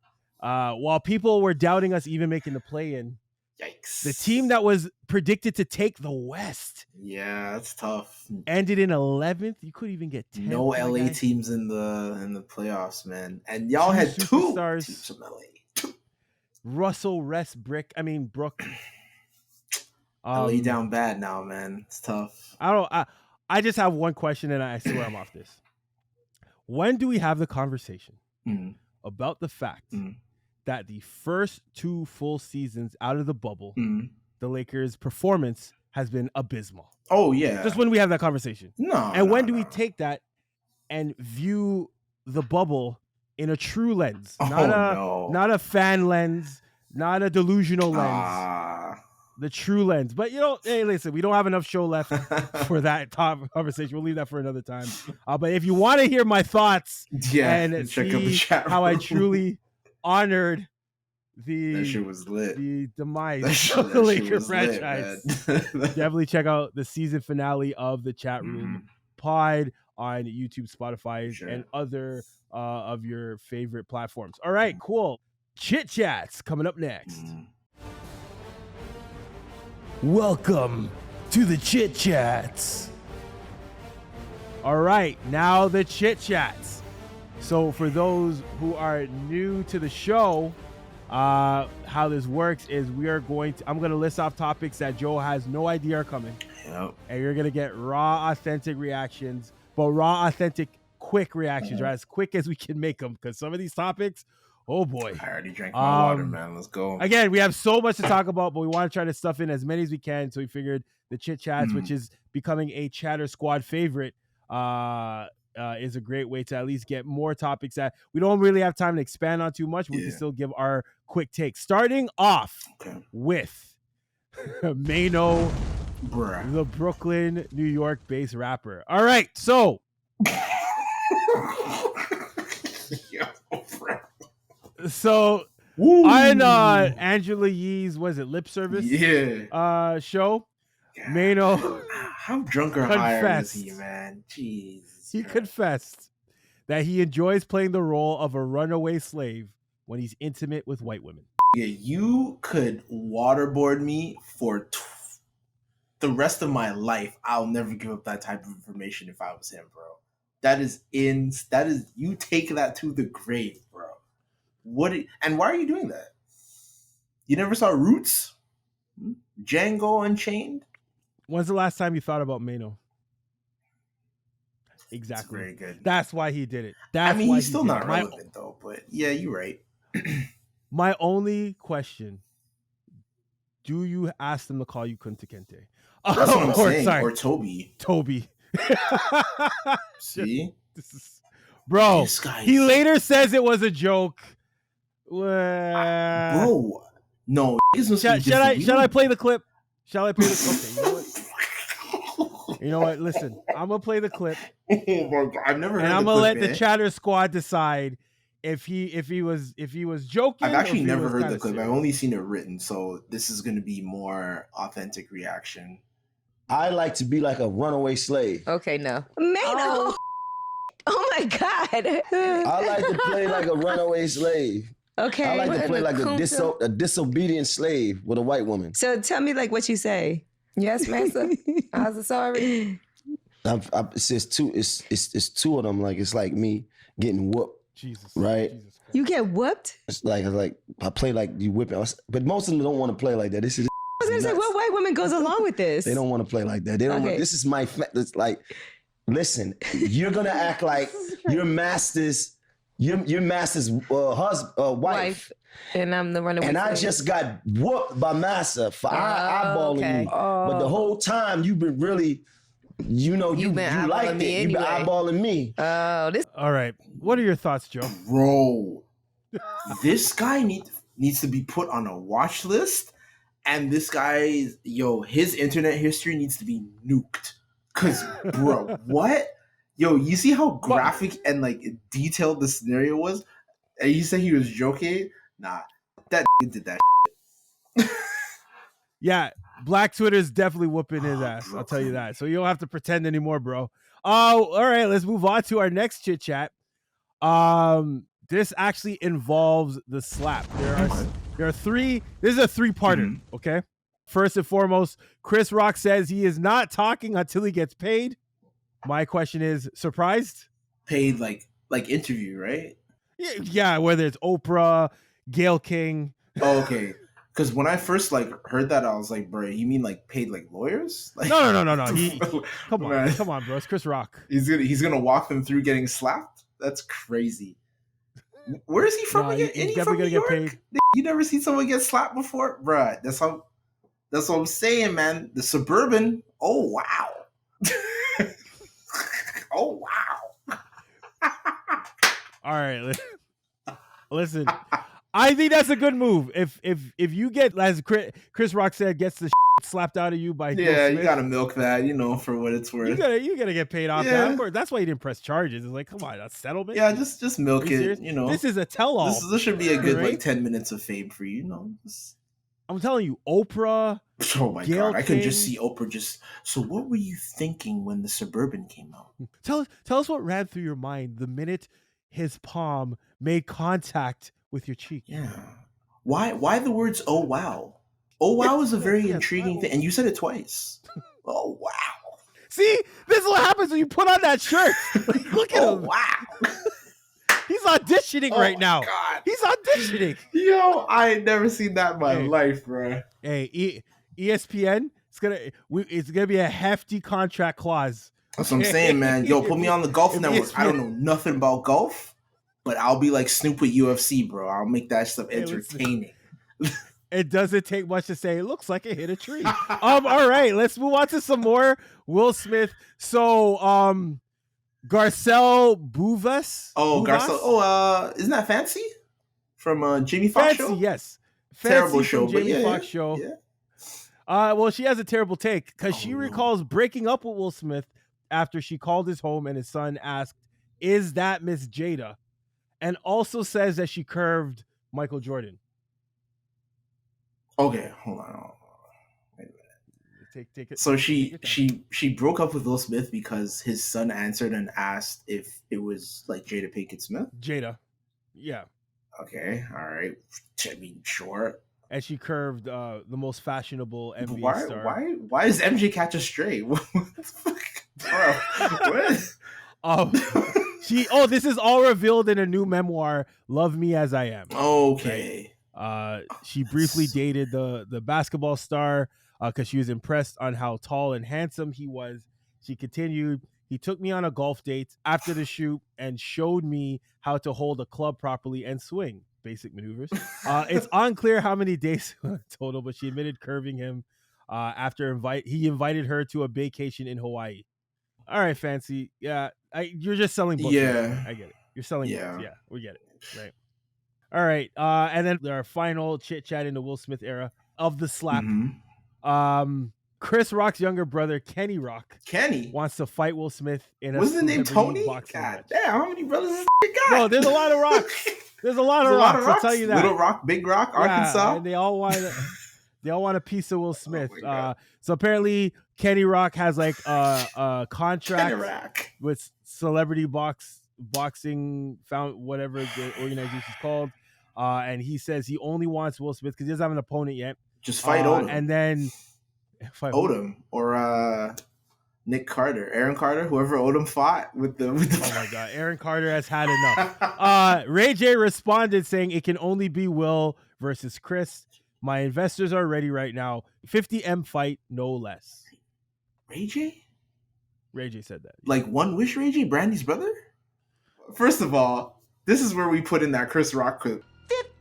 While people were doubting us even making the play-in, Yikes. the team that was predicted to take the West, yeah, that's tough. ended in 11th. You couldn't even get 10th. No LA teams in the playoffs, man. And y'all had two superstars. teams from LA. Russell Westbrook. Brook. LA down bad now, man. It's tough. I just have one question, and I swear I'm off this. When do we have the conversation about the fact that the first 2 full seasons out of the bubble, the Lakers' performance has been abysmal? Oh, yeah. Just when we have that conversation. No. And when do we take that and view the bubble in a true lens? Not a fan lens, not a delusional lens. The true lens. But, hey, listen, we don't have enough show left for that top conversation. We'll leave that for another time. But if you want to hear my thoughts and check out the chat how I room. truly honored that shit was lit. the demise of the Laker franchise, definitely check out the season finale of the Chat Room pod on YouTube, Spotify, and other of your favorite platforms. All right, cool. Chit Chats coming up next. Welcome to the Chit Chats. All right, now the Chit Chats. So for those who are new to the show, how this works is I'm going to list off topics that Joe has no idea are coming. Yep. And you're going to get raw, authentic reactions, but raw, authentic, quick reactions, right? As quick as we can make them, because some of these topics, oh boy. I already drank my water, man. Let's go. Again, we have so much to talk about, but we want to try to stuff in as many as we can. So we figured the Chit Chats, which is becoming a Chatter Squad favorite, is a great way to at least get more topics that we don't really have time to expand on too much. We can still give our quick take. Starting off with Mano, the Brooklyn, New York-based rapper. All right, so on Angela Yee's, was it Lip Service? Show. Mano, how drunk or high is he, man? Jeez. He confessed that he enjoys playing the role of a runaway slave when he's intimate with white women. Yeah, you could waterboard me for the rest of my life. I'll never give up that type of information if I was him, bro. That is you take that to the grave, bro. And why are you doing that? You never saw Roots? Django Unchained? When's the last time you thought about Mano? Exactly. Very good. That's why he did it. He's still not relevant though, but yeah, you're right. My only question, do you ask them to call you Kunta Kinte? That's what I'm saying. Sorry. Or Toby. See? Bro, he later says it was a joke. Bro, no. Shall I play the clip? Okay, you know what? Listen, I'm gonna play the clip. Oh my God, I've never heard. And I'm gonna let the Chatter Squad decide if he was joking. I've actually never heard the clip. I've only seen it written, so this is gonna be more authentic reaction. I like to be like a runaway slave. Okay, no. Mano. Oh my God. I like to play like a runaway slave. Okay. I like to play like a disobedient slave with a white woman. So tell me like what you say. Yes, master. I was sorry. It's two. It's two of them. Like it's like me getting whooped. Jesus. Right. Jesus Christ. You get whooped? It's like I play like you whipping, but most of them don't want to play like that. This is. I was gonna say, what white woman goes along with this? They don't want to play like that. They don't. Okay. This is my. It's like, listen, you're gonna act like your master's. Your master's wife. And I'm the runaway. And slave. I just got whooped by Massa for eyeballing me. But the whole time you've been really, you liked it. You've been eyeballing me. All right. What are your thoughts, Joe? Bro, this guy needs to be put on a watch list. And this guy's, his internet history needs to be nuked. Because, bro, what? Yo, you see how graphic and like detailed the scenario was? And you said he was joking? Nah, that did that shit. Yeah, Black Twitter's definitely whooping his ass. I'll tell you that. So you don't have to pretend anymore, bro. Oh, all right. Let's move on to our next chit chat. This actually involves the slap. There are three. This is a three-parter. Okay. First and foremost, Chris Rock says he is not talking until he gets paid. My question is, surprised? Paid like interview, right? Yeah, whether it's Oprah, Gayle King. Oh, okay. Because when I first heard that, I was like, bro, you mean paid lawyers? No. Come on, bro. It's Chris Rock. He's gonna walk them through getting slapped? That's crazy. Where is he from again? He's definitely gonna get paid. You never seen someone get slapped before, bruh? That's what I'm saying, man. The Suburban. Oh wow. Oh wow. All right, listen. I think that's a good move. If you get, as Chris Rock said, gets the slapped out of you by you gotta milk that, for what it's worth. You gotta get paid off that. Of course, that's why he didn't press charges. It's like, come on, a settlement. Yeah, just milk it. Serious? This is a tell-all. This should be a good 10 minutes of fame for you. I'm telling you, Oprah. Oh my Gayle God, I can King. just see Oprah. So what were you thinking when the Suburban came out? Tell us what ran through your mind the minute his palm made contact with your cheek. Yeah. Why the words "oh wow"? Oh wow is a very intriguing thing, and you said it twice. Oh wow. See, this is what happens when you put on that shirt. Look at him. Wow. He's auditioning right now. God. He's auditioning. Yo, I ain't never seen that in my life, bro. Hey, ESPN, it's gonna be a hefty contract clause. That's what I'm saying, man. Yo, put me on the golf network. I don't know nothing about golf, but I'll be like Snoop with UFC, bro. I'll make that stuff entertaining. It doesn't take much to say it looks like it hit a tree. All right, let's move on to some more Will Smith. So, Garcelle Buvas. Oh, Garcelle. Oh, isn't that Fancy from Jamie Foxx show? Yes. Terrible Fancy show, from Jamie Foxx show. Yeah. Well, she has a terrible take because she recalls breaking up with Will Smith after she called his home and his son asked, "Is that Miss Jada?" And also says that she curved Michael Jordan. Okay, hold on. Wait a minute. Take it. So she broke up with Will Smith because his son answered and asked if it was Jada Pinkett Smith. Jada, yeah. Okay, all right. I mean, sure. And she curved the most fashionable NBA star. Why does MJ catch a stray? What the fuck? Bro, what? This is all revealed in a new memoir, Love Me As I Am. Okay. Right? She briefly dated the basketball star because she was impressed on how tall and handsome he was. She continued, "He took me on a golf date after the shoot and showed me how to hold a club properly and swing. Basic maneuvers. It's unclear how many days total, but she admitted curving him after he invited her to a vacation in Hawaii." All right, Fancy. Yeah, you're just selling books. Yeah, right? I get it. You're selling books. Yeah, we get it. Right. All right. And then our final chit chat in the Will Smith era of the slap. Mm-hmm. Chris Rock's younger brother, Kenny Rock. Kenny wants to fight Will Smith in a wasn't the name Tony? God match. Damn, how many brothers is this guy? No, there's a lot of rocks. There's a lot of rocks. I'll tell you that. Little Rock, Big Rock, Arkansas. And they all want a piece of Will Smith. So apparently Kenny Rock has a contract with Celebrity Boxing whatever the organization is called. And he says he only wants Will Smith because he doesn't have an opponent yet. Just fight Odom. And then fight Odom or Nick Carter, Aaron Carter, whoever Odom fought with the Oh my God, Aaron Carter has had enough. Ray J responded saying it can only be Will versus Chris. My investors are ready right now. 50M fight, no less. Ray J? Ray J said that. Like One Wish Ray J, Brandy's brother? First of all, this is where we put in that Chris Rock clip.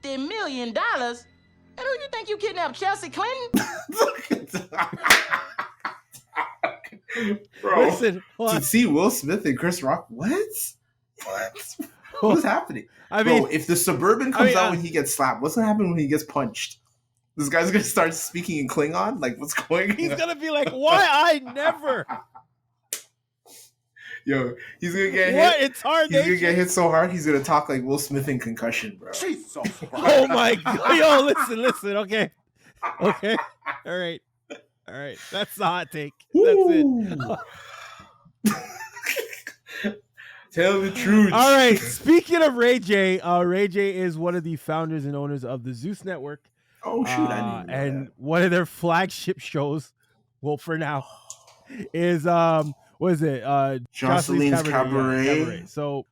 $50 million? And who you think you kidnapped, Chelsea Clinton? Bro, listen, to see Will Smith and Chris Rock, what's happening? I mean, bro, if the Suburban comes out when he gets slapped, what's gonna happen when he gets punched? This guy's gonna start speaking in Klingon? Like, what's going on? He's gonna be like, why I never? Yo, he's gonna get hit. He's gonna get hit so hard, he's gonna talk like Will Smith in Concussion, bro. Oh my God. Yo, listen. Okay. All right. That's the hot take. That's it. Tell the truth. All right. Speaking of Ray J is one of the founders and owners of the Zeus Network. Oh shoot! I didn't know and that. one of their flagship shows, well, for now, is what is it? Jocelyn's Cabaret. Cabaret. Cabaret. So,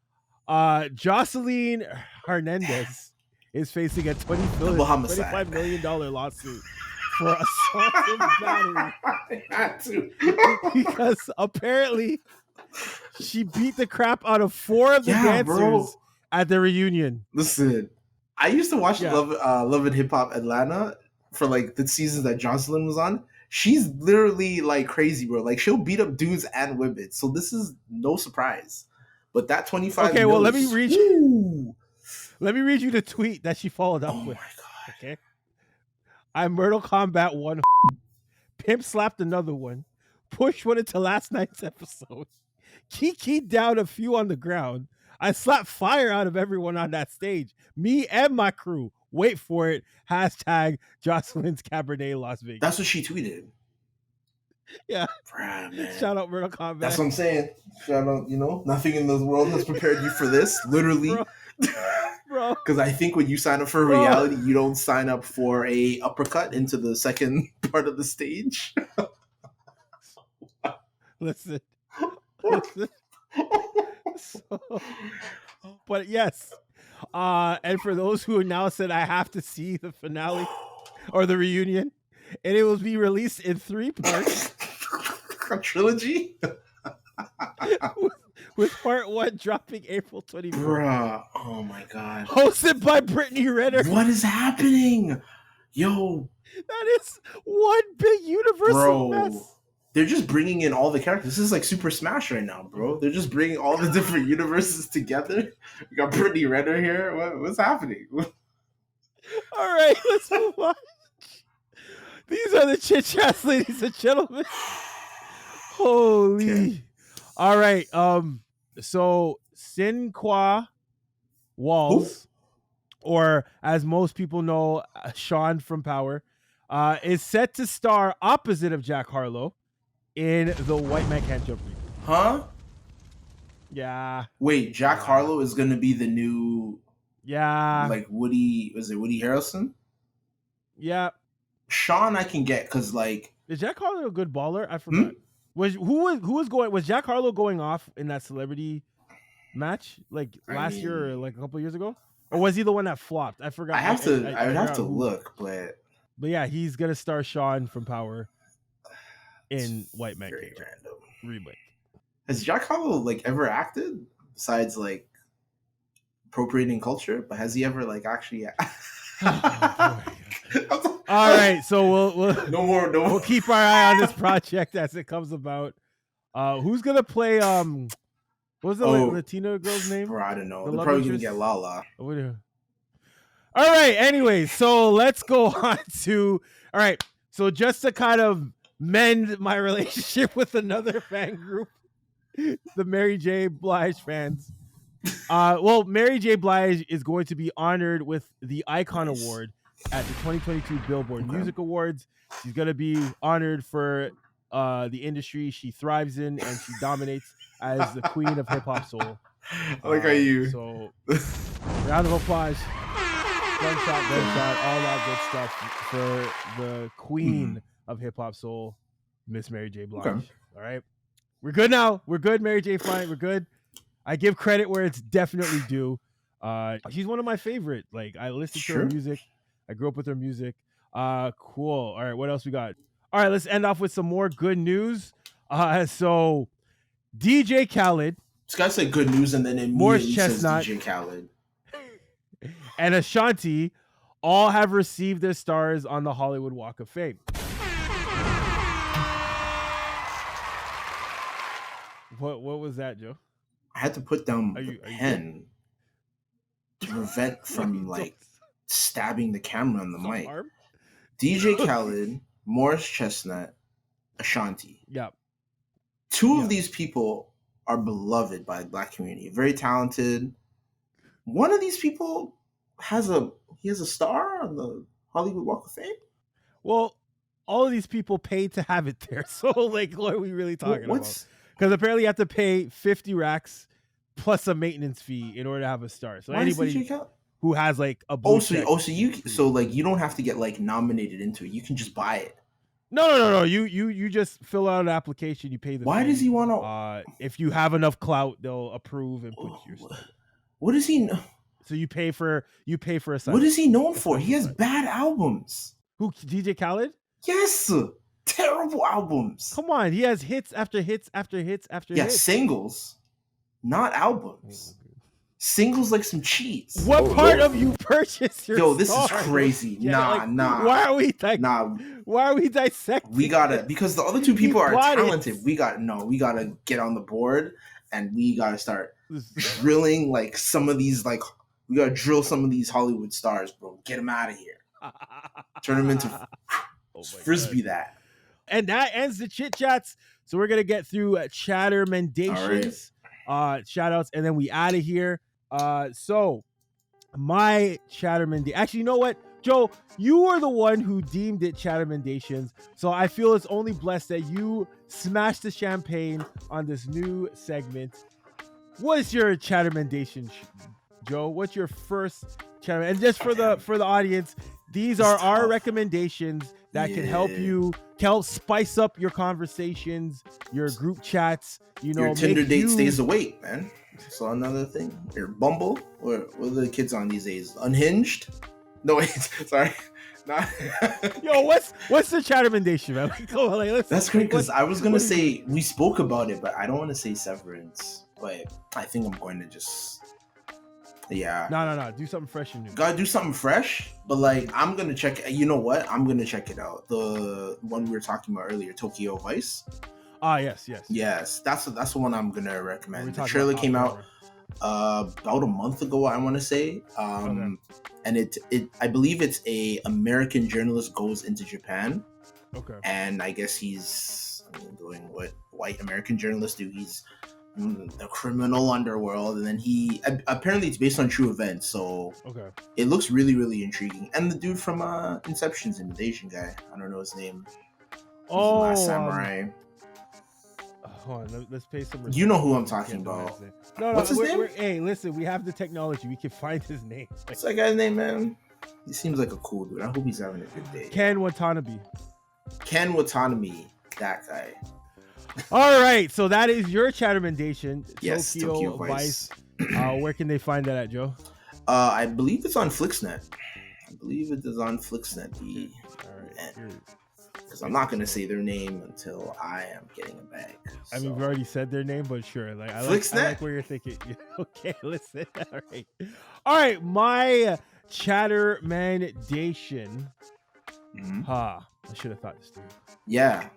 Jocelyn Hernandez is facing a $25 million lawsuit for assault and battery Had to. because apparently she beat the crap out of 4 of the dancers at the reunion. Listen, I used to watch Love and Hip Hop Atlanta for like the seasons that Jocelyn was on. She's literally like crazy, bro. Like she'll beat up dudes and women. So this is no surprise. But that 25. Okay, well, let me read you the tweet that she followed up with. Oh my god. Okay. I Mortal Kombat 1. Pimp slapped another one. Pushed one into last night's episode. Kiki'd down a few on the ground. I slapped fire out of everyone on that stage. Me and my crew. Wait for it. Hashtag Jocelyn's Cabernet Las Vegas. That's what she tweeted. Yeah. Bruh, man. Shout out Mortal Kombat. That's what I'm saying. Shout out, nothing in the world has prepared you for this. Literally. Bro. Because I think when you sign up for reality, you don't sign up for a uppercut into the second part of the stage. Listen. So, but yes. And for those who now said I have to see the finale or the reunion, and it will be released in 3 parts. A trilogy? with part 1 dropping April 24th. Bruh, oh my god. Hosted by Brittany Renner. What is happening? Yo. That is one big universal mess. They're just bringing in all the characters. This is like Super Smash right now, bro. They're just bringing all the different universes together. We got Brittany Renner here. What's happening? All right, let's move on. These are the chit-chats, ladies and gentlemen. Holy. Okay. All right. So Sinqua Walls, or as most people know, Sean from Power, is set to star opposite of Jack Harlow in the White Man Can't Jump reboot. Huh? Yeah. Wait, Jack Harlow is going to be the new... Yeah. Like Woody... Was it Woody Harrelson? Yeah. Sean I can get because like... Is Jack Harlow a good baller? I forgot. Was Jack Harlow going off in that celebrity match like last year or like a couple years ago? Or was he the one that flopped? I forgot. I would have to look, but yeah, he's gonna star Sean from Power in White Man Can't Jump remake. Has Jack Harlow like ever acted besides like appropriating culture? But has he ever like actually? All right, so we'll no more. We'll keep our eye on this project as it comes about. Who's gonna play? What was the Latina girl's name? Bro, I don't know. They're probably gonna get Lala. All right. Anyway, so let's go on to. All right. So just to kind of mend my relationship with another fan group, the Mary J Blige fans. Mary J Blige is going to be honored with the Icon Award at the 2022 Billboard Music Awards. She's going to be honored for the industry she thrives in and she dominates as the queen of hip hop soul. I like how you. So, round of applause. Gunshot, all that good stuff for the queen of hip hop soul, Miss Mary J Blige. Okay. All right. We're good now. We're good, Mary J. Fine. We're good. I give credit where it's definitely due. She's one of my favorite. Like, I listen to her music. I grew up with her music. Cool. All right, what else we got? All right, let's end off with some more good news. So DJ Khaled. This guy said good news and then immediately says DJ Khaled. And Ashanti all have received their stars on the Hollywood Walk of Fame. What was that, Joe? I had to put down the pen to prevent from like stabbing the camera on the mic. Arm? DJ Khaled, Morris Chestnut, Ashanti. Yeah. Two of these people are beloved by the Black community. Very talented. One of these people has a star on the Hollywood Walk of Fame. Well, all of these people paid to have it there. So like, what are we really talking about? Because apparently you have to pay 50 racks plus a maintenance fee in order to have a star. So Why does anybody CJ count? who has like a blue check, so like you don't have to get like nominated into it. You can just buy it. No. You just fill out an application. You pay the. Why fee. does he want to? If you have enough clout, they'll approve and put your stuff. What does he know? So you pay for a site. What is he known for? He has bad albums. Who, DJ Khaled? Yes, terrible albums. Come on, he has hits after hits after hits after hits. Yeah, singles, not albums. Singles like some cheats. What part of you purchase your? Yo, this star? is crazy. Yeah, Nah. Why are we Why are we dissecting? We gotta, because the other two people are talented. We gotta get on the board and we gotta start drilling like some of these, like we gotta drill some of these Hollywood stars, bro. Get them out of here. Turn them into frisbee God. that. And that ends the chit chats. So we're gonna get through ChatterMendations, shoutouts, and then we out of here. So my ChatterMendation. Actually, you know what, Joe? You are the one who deemed it ChatterMendations. So I feel it's only blessed that you smashed the champagne on this new segment. What is your ChatterMendation, Joe? What's your first Chatterman? And just for the audience, these are our recommendations that can help spice up your conversations, your group chats. You know, your Tinder date stays awake, man. So another thing, your Bumble, or what are the kids on these days? Unhinged? No, wait, sorry. Yo, what's the ChatterMendation, man? That's great, because I was gonna say we spoke about it, but I don't want to say Severance. But I think I'm going to just, No. Do something fresh and new. Gotta do something fresh, but like I'm gonna check. You know what? I'm gonna check it out. The one we were talking about earlier, Tokyo Vice. Yes. That's the one I'm gonna recommend. The trailer came out about a month ago, I want to say. And it I believe it's a American journalist goes into Japan. Okay. And I guess he's doing what white American journalists do. He's the criminal underworld, and then he apparently it's based on true events. So it looks really, really intriguing. And the dude from Inception's in, the Asian guy. I don't know his name. He's in Last Samurai. Hold on, let's pay some respect. You know who I'm talking about. No, what's his name? Hey, listen, we have the technology. We can find his name. What's that guy's name, man? He seems like a cool dude. I hope he's having a good day. Ken Watanabe, that guy. All right, so that is your ChatterMendation. Yes, Tokyo Vice. Where can they find that at, Joe? I believe it's on Flixnet. All right. Because I'm not gonna say their name until I am getting a bag. I mean, we've already said their name, but sure. Like I like where you're thinking. Okay, listen. All right. My ChatterMendation. I should have thought this through. Yeah.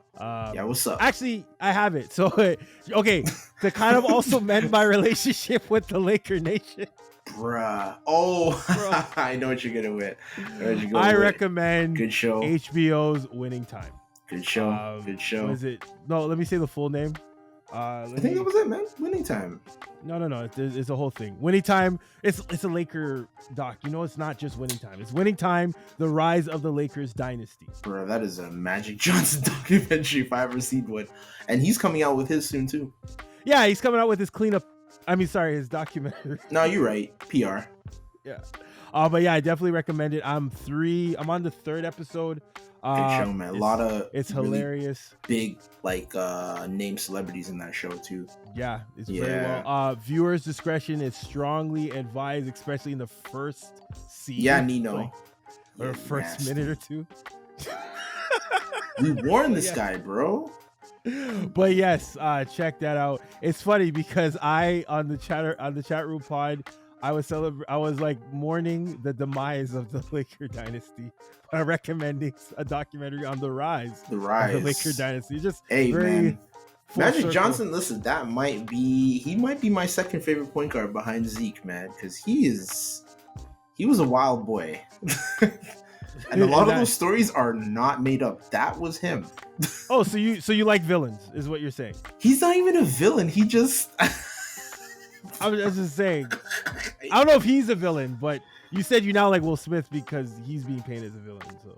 What's up? Actually, I have it. So, okay, to kind of also mend my relationship with the Laker Nation. Bruh. I know what you're gonna with. I recommend good show. HBO's Winning Time. Good show. Good show. What is it? No, let me say the full name. I think that was it, man. Winning Time. No. It's a whole thing. Winning Time. It's a Laker doc. You know, it's not just Winning Time. It's Winning Time: The Rise of the Lakers Dynasty. Bro, that is a Magic Johnson documentary if I ever seen one. And he's coming out with his soon too. Yeah, he's coming out with his his documentary. No, you're right. PR. Yeah. But yeah, I definitely recommend it. I'm on the third episode. Good show, man. A lot of it's hilarious. Big name celebrities in that show too. Yeah, it's very well. Viewers' discretion is strongly advised, especially in the first season. Yeah, Nino. Or first minute or two. We warned this guy, bro. But yes, check that out. It's funny because on the chat room pod, I was like mourning the demise of the Laker dynasty by recommending a documentary on the rise of the Laker dynasty. Just man. Magic Johnson, listen, he might be my second favorite point guard behind Zeke, man, because he was a wild boy. And a lot of those stories are not made up. That was him. Oh, so you like villains, is what you're saying? He's not even a villain. He just I was just saying. I don't know if he's a villain, but You said you now like Will Smith because he's being painted as a villain. So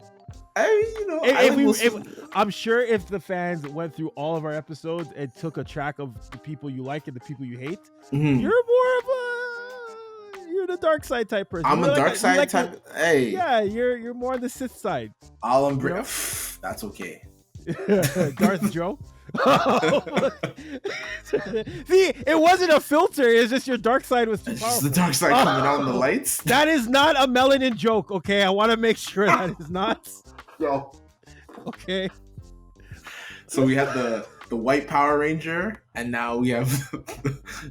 I'm sure if the fans went through all of our episodes and took a track of the people you like and the people you hate, you're more of you're the dark side type person. I'm a dark side type. Hey, yeah, you're more on the Sith side. I'll embrace. That's okay. Darth Joe. See, it wasn't a filter. It's just your dark side was too powerful. It's the dark side coming out in the lights. That is not a melanin joke. Okay, I want to make sure that is not. No. Okay. So we had the white Power Ranger, and now we have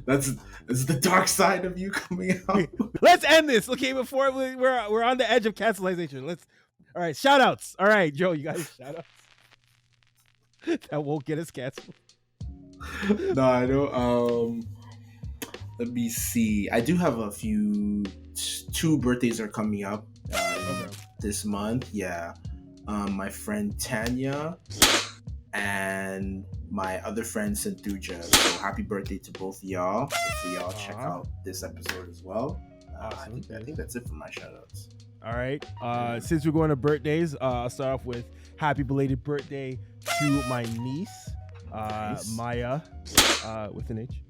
that's the dark side of you coming out. Let's end this. Okay, before we're on the edge of cancelization. All right, shout outs. All right, Joe, you guys shout outs. That won't get us canceled. No, I don't. Let me see. I do have a few. 2 birthdays are coming up this month. Yeah. My friend Tanya and my other friend Santhuja. So happy birthday to both of y'all. Hopefully y'all check out this episode as well. Awesome. I think that's it for my shoutouts. All right. Since we're going to birthdays, I'll start off with happy belated birthday to my niece, Maya, with an H.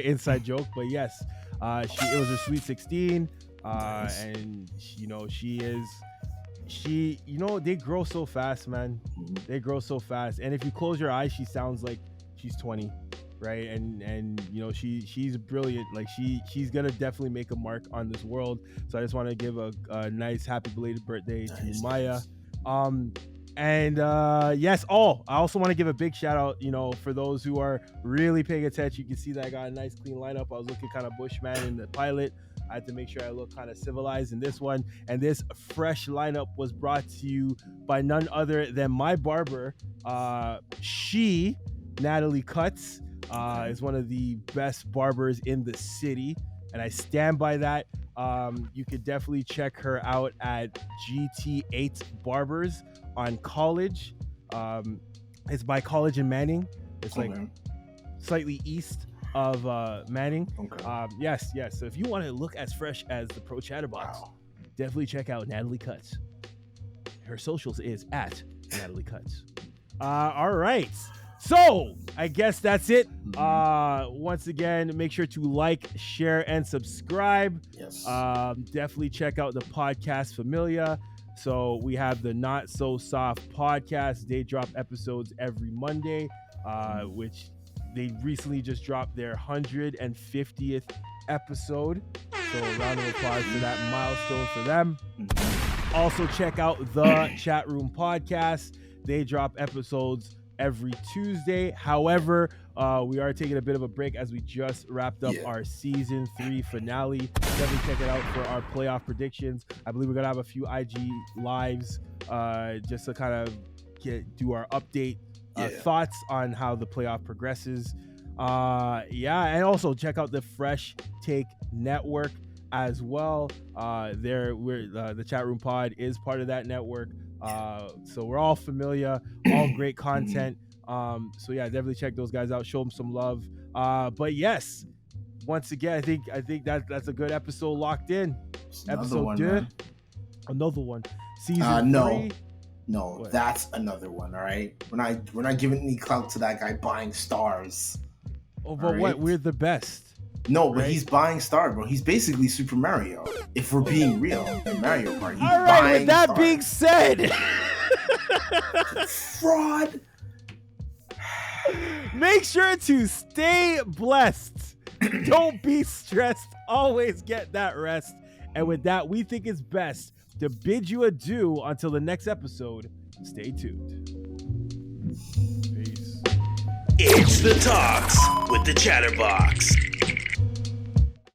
Inside joke, but yes, it was her sweet 16, nice. And they grow so fast, man. They grow so fast, and if you close your eyes, she sounds like she's 20, right? And she's brilliant. Like she's gonna definitely make a mark on this world. So I just want to give a nice happy belated birthday to Maya. And yes, I also want to give a big shout out, for those who are really paying attention. You can see that I got a nice clean lineup. I was looking kind of Bushman in the pilot. I had to make sure I look kind of civilized in this one. And this fresh lineup was brought to you by none other than my barber. Natalie Cuts, is one of the best barbers in the city, and I stand by that. You could definitely check her out at GT8 Barbers on College. It's by College and Manning. It's like slightly east of Manning. Okay. Yes. So if you want to look as fresh as the Pro Chatterbox, definitely check out Natalie Cuts. Her socials is at Natalie Cuts. All right. So I guess that's it. Once again, make sure to like, share, and subscribe. Yes. Definitely check out the podcast Familia. So we have the Not So Soft podcast. They drop episodes every Monday, which they recently just dropped their 150th episode. So a round of applause for that milestone for them. Also check out the Chatroom Podcast. They drop episodes every Tuesday. However, we are taking a bit of a break as we just wrapped up our season 3 finale. Definitely check it out for our playoff predictions. I believe we're gonna have a few IG lives just to kind of do our update thoughts on how the playoff progresses. And also check out the Fresh Take Network as well. The Chatroom Pod is part of that network. So we're all familiar, all great content. So yeah, definitely check those guys out. Show them some love. But yes, once again, I think that's a good episode locked in. Episode 2. Another one. Season 3. No, what? That's another one. All right, we're not giving any clout to that guy buying stars. Oh, but what? We're the best. No, but he's buying stars, bro. He's basically Super Mario. If we're being real, Mario Kart. All right. With that being said, fraud. Make sure to stay blessed. Don't be stressed. Always get that rest. And with that, we think it's best to bid you adieu until the next episode. Stay tuned. Peace. It's the Talks with the Chatterbox.